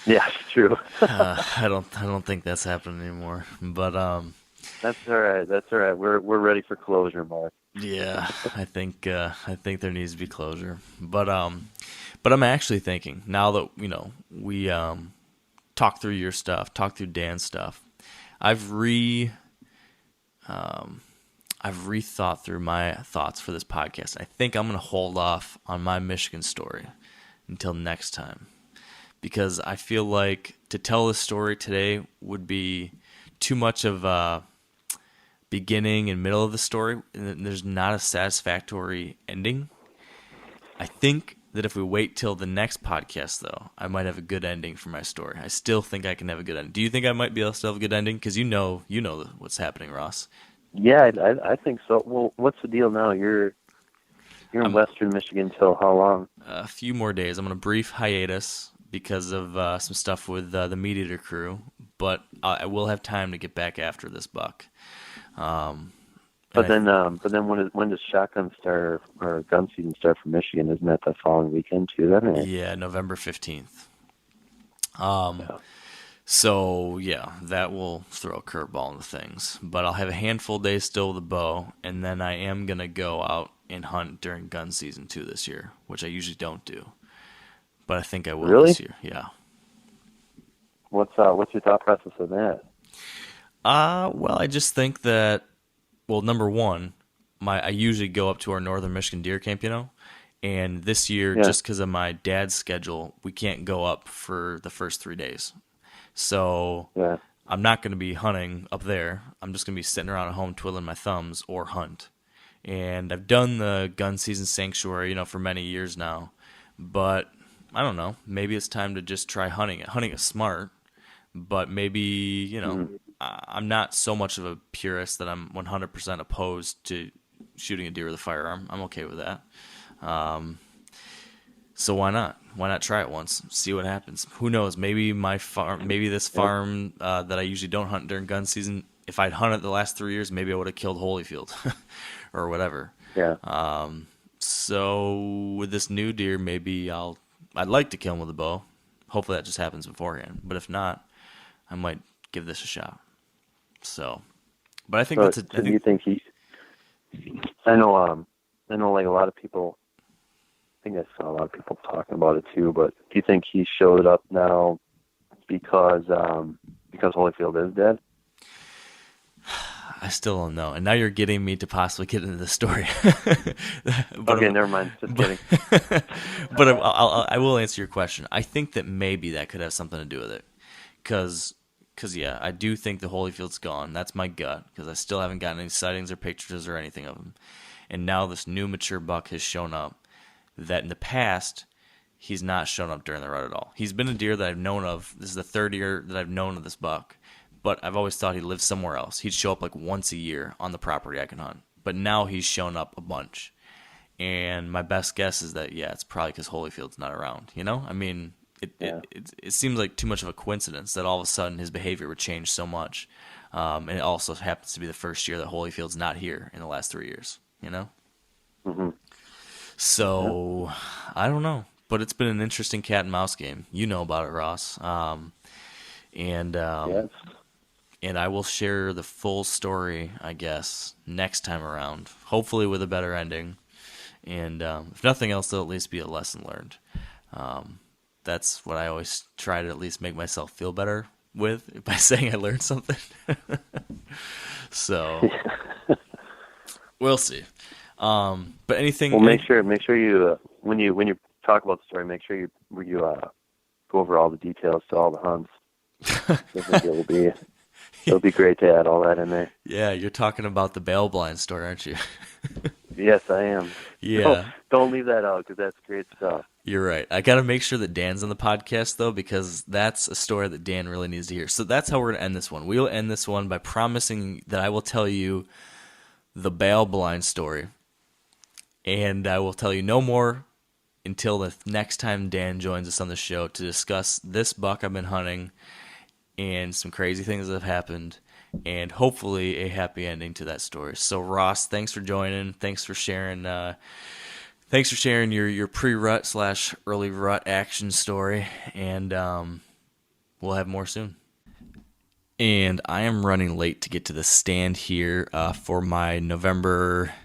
Yeah, true. I don't think that's happening anymore. But that's all right. We're ready for closure, Mark. Yeah, I think there needs to be closure. But I'm actually thinking now that we talk through your stuff, talk through Dan's stuff. I've rethought through my thoughts for this podcast. I think I'm going to hold off on my Michigan story until next time, because I feel like to tell this story today would be too much of a beginning and middle of the story, and there's not a satisfactory ending. I think that if we wait till the next podcast, though, I might have a good ending for my story. I still think I can have a good ending. Do you think I might be able to still have a good ending? Because you know what's happening, Ross. Yeah, I think so. Well, what's the deal now? You're in Western Michigan till how long? A few more days. I'm on a brief hiatus because of some stuff with the Meat Eater crew, but I will have time to get back after this buck. And But then when does shotgun start or gun season start for Michigan? Isn't that the following weekend too? Then right? Yeah, November 15th. Yeah. So yeah, that will throw a curveball into things. But I'll have a handful of days still with a bow, and then I am gonna go out and hunt during gun season too this year, which I usually don't do. But I think I will Really? this year. Yeah. What's your thought process on that? Well, I just think that, well, number one, I usually go up to our northern Michigan deer camp, and this year, Yeah. just because of my dad's schedule, we can't go up for the first 3 days. So Yeah. I'm not going to be hunting up there. I'm just going to be sitting around at home twiddling my thumbs or hunt. And I've done the gun season sanctuary, for many years now. But I don't know. Maybe it's time to just try hunting it. Hunting is smart, but maybe, I'm not so much of a purist that I'm 100% opposed to shooting a deer with a firearm. I'm okay with that. So why not? Why not try it once? See what happens. Who knows? Maybe this farm that I usually don't hunt during gun season, if I'd hunted the last 3 years, maybe I would have killed Holyfield or whatever. Yeah. So with this new deer, maybe I'd like to kill him with a bow. Hopefully that just happens beforehand. But if not, I might give this a shot. So, but I think So do you think he? I know like a lot of people. I think I saw a lot of people talking about it too. But do you think he showed up now because Holyfield is dead? I still don't know. And now you're getting me to possibly get into the story. Okay, never mind. Just kidding. But I will answer your question. I think that maybe that could have something to do with it. Because yeah, I do think the Holyfield's gone. That's my gut. Because I still haven't gotten any sightings or pictures or anything of him. And now this new mature buck has shown up that in the past, he's not shown up during the rut at all. He's been a deer that I've known of. This is the third year that I've known of this buck. But I've always thought he lived somewhere else. He'd show up like once a year on the property I can hunt. But now he's shown up a bunch. And my best guess is that, yeah, it's probably because Holyfield's not around. I mean, it seems like too much of a coincidence that all of a sudden his behavior would change so much. And it also happens to be the first year that Holyfield's not here in the last 3 years, Mm-hmm. So, I don't know. But it's been an interesting cat and mouse game. You know about it, Ross. Yes. And I will share the full story, I guess, next time around. Hopefully with a better ending. And if nothing else, there'll at least be a lesson learned. That's what I always try to at least make myself feel better with, by saying I learned something. So, we'll see. But anything... Well, make sure you when you talk about the story, make sure you go over all the details to all the hunts. I think it'll be great to add all that in there. Yeah, you're talking about the bail blind story, aren't you? Yes, I am. Yeah. Don't leave that out because that's great stuff. You're right. I got to make sure that Dan's on the podcast, though, because that's a story that Dan really needs to hear. So that's how we're going to end this one. We'll end this one by promising that I will tell you the bail blind story. And I will tell you no more until the next time Dan joins us on the show to discuss this buck I've been hunting and some crazy things that have happened, and hopefully a happy ending to that story. So Ross, thanks for joining. Thanks for sharing. Your pre-rut / early rut action story, and we'll have more soon. And I am running late to get to the stand here for my November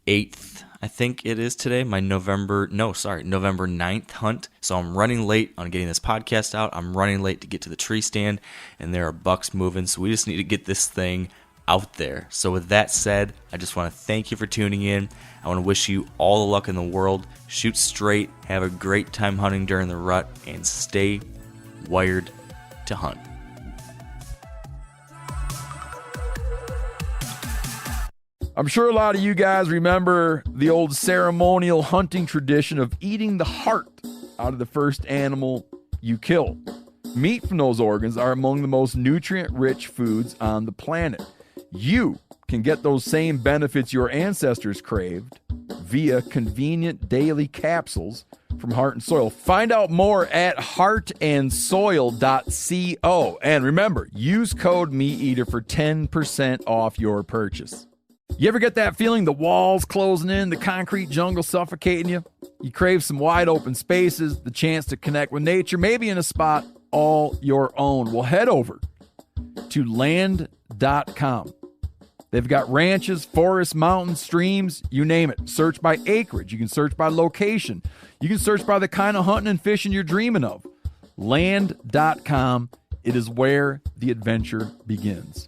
8th. I think it is today, my November 9th hunt. So I'm running late on getting this podcast out. I'm running late to get to the tree stand, and there are bucks moving, so we just need to get this thing out there. So with that said, I just want to thank you for tuning in. I want to wish you all the luck in the world. Shoot straight, have a great time hunting during the rut, and stay wired to hunt. I'm sure a lot of you guys remember the old ceremonial hunting tradition of eating the heart out of the first animal you kill. Meat from those organs are among the most nutrient-rich foods on the planet. You can get those same benefits your ancestors craved via convenient daily capsules from Heart and Soil. Find out more at heartandsoil.co. And remember, use code MeatEater for 10% off your purchase. You ever get that feeling the walls closing in, the concrete jungle suffocating you? You crave some wide open spaces, the chance to connect with nature, maybe in a spot all your own. Well, head over to land.com. They've got ranches, forests, mountains, streams, you name it. Search by acreage. You can search by location. You can search by the kind of hunting and fishing you're dreaming of. Land.com. It is where the adventure begins.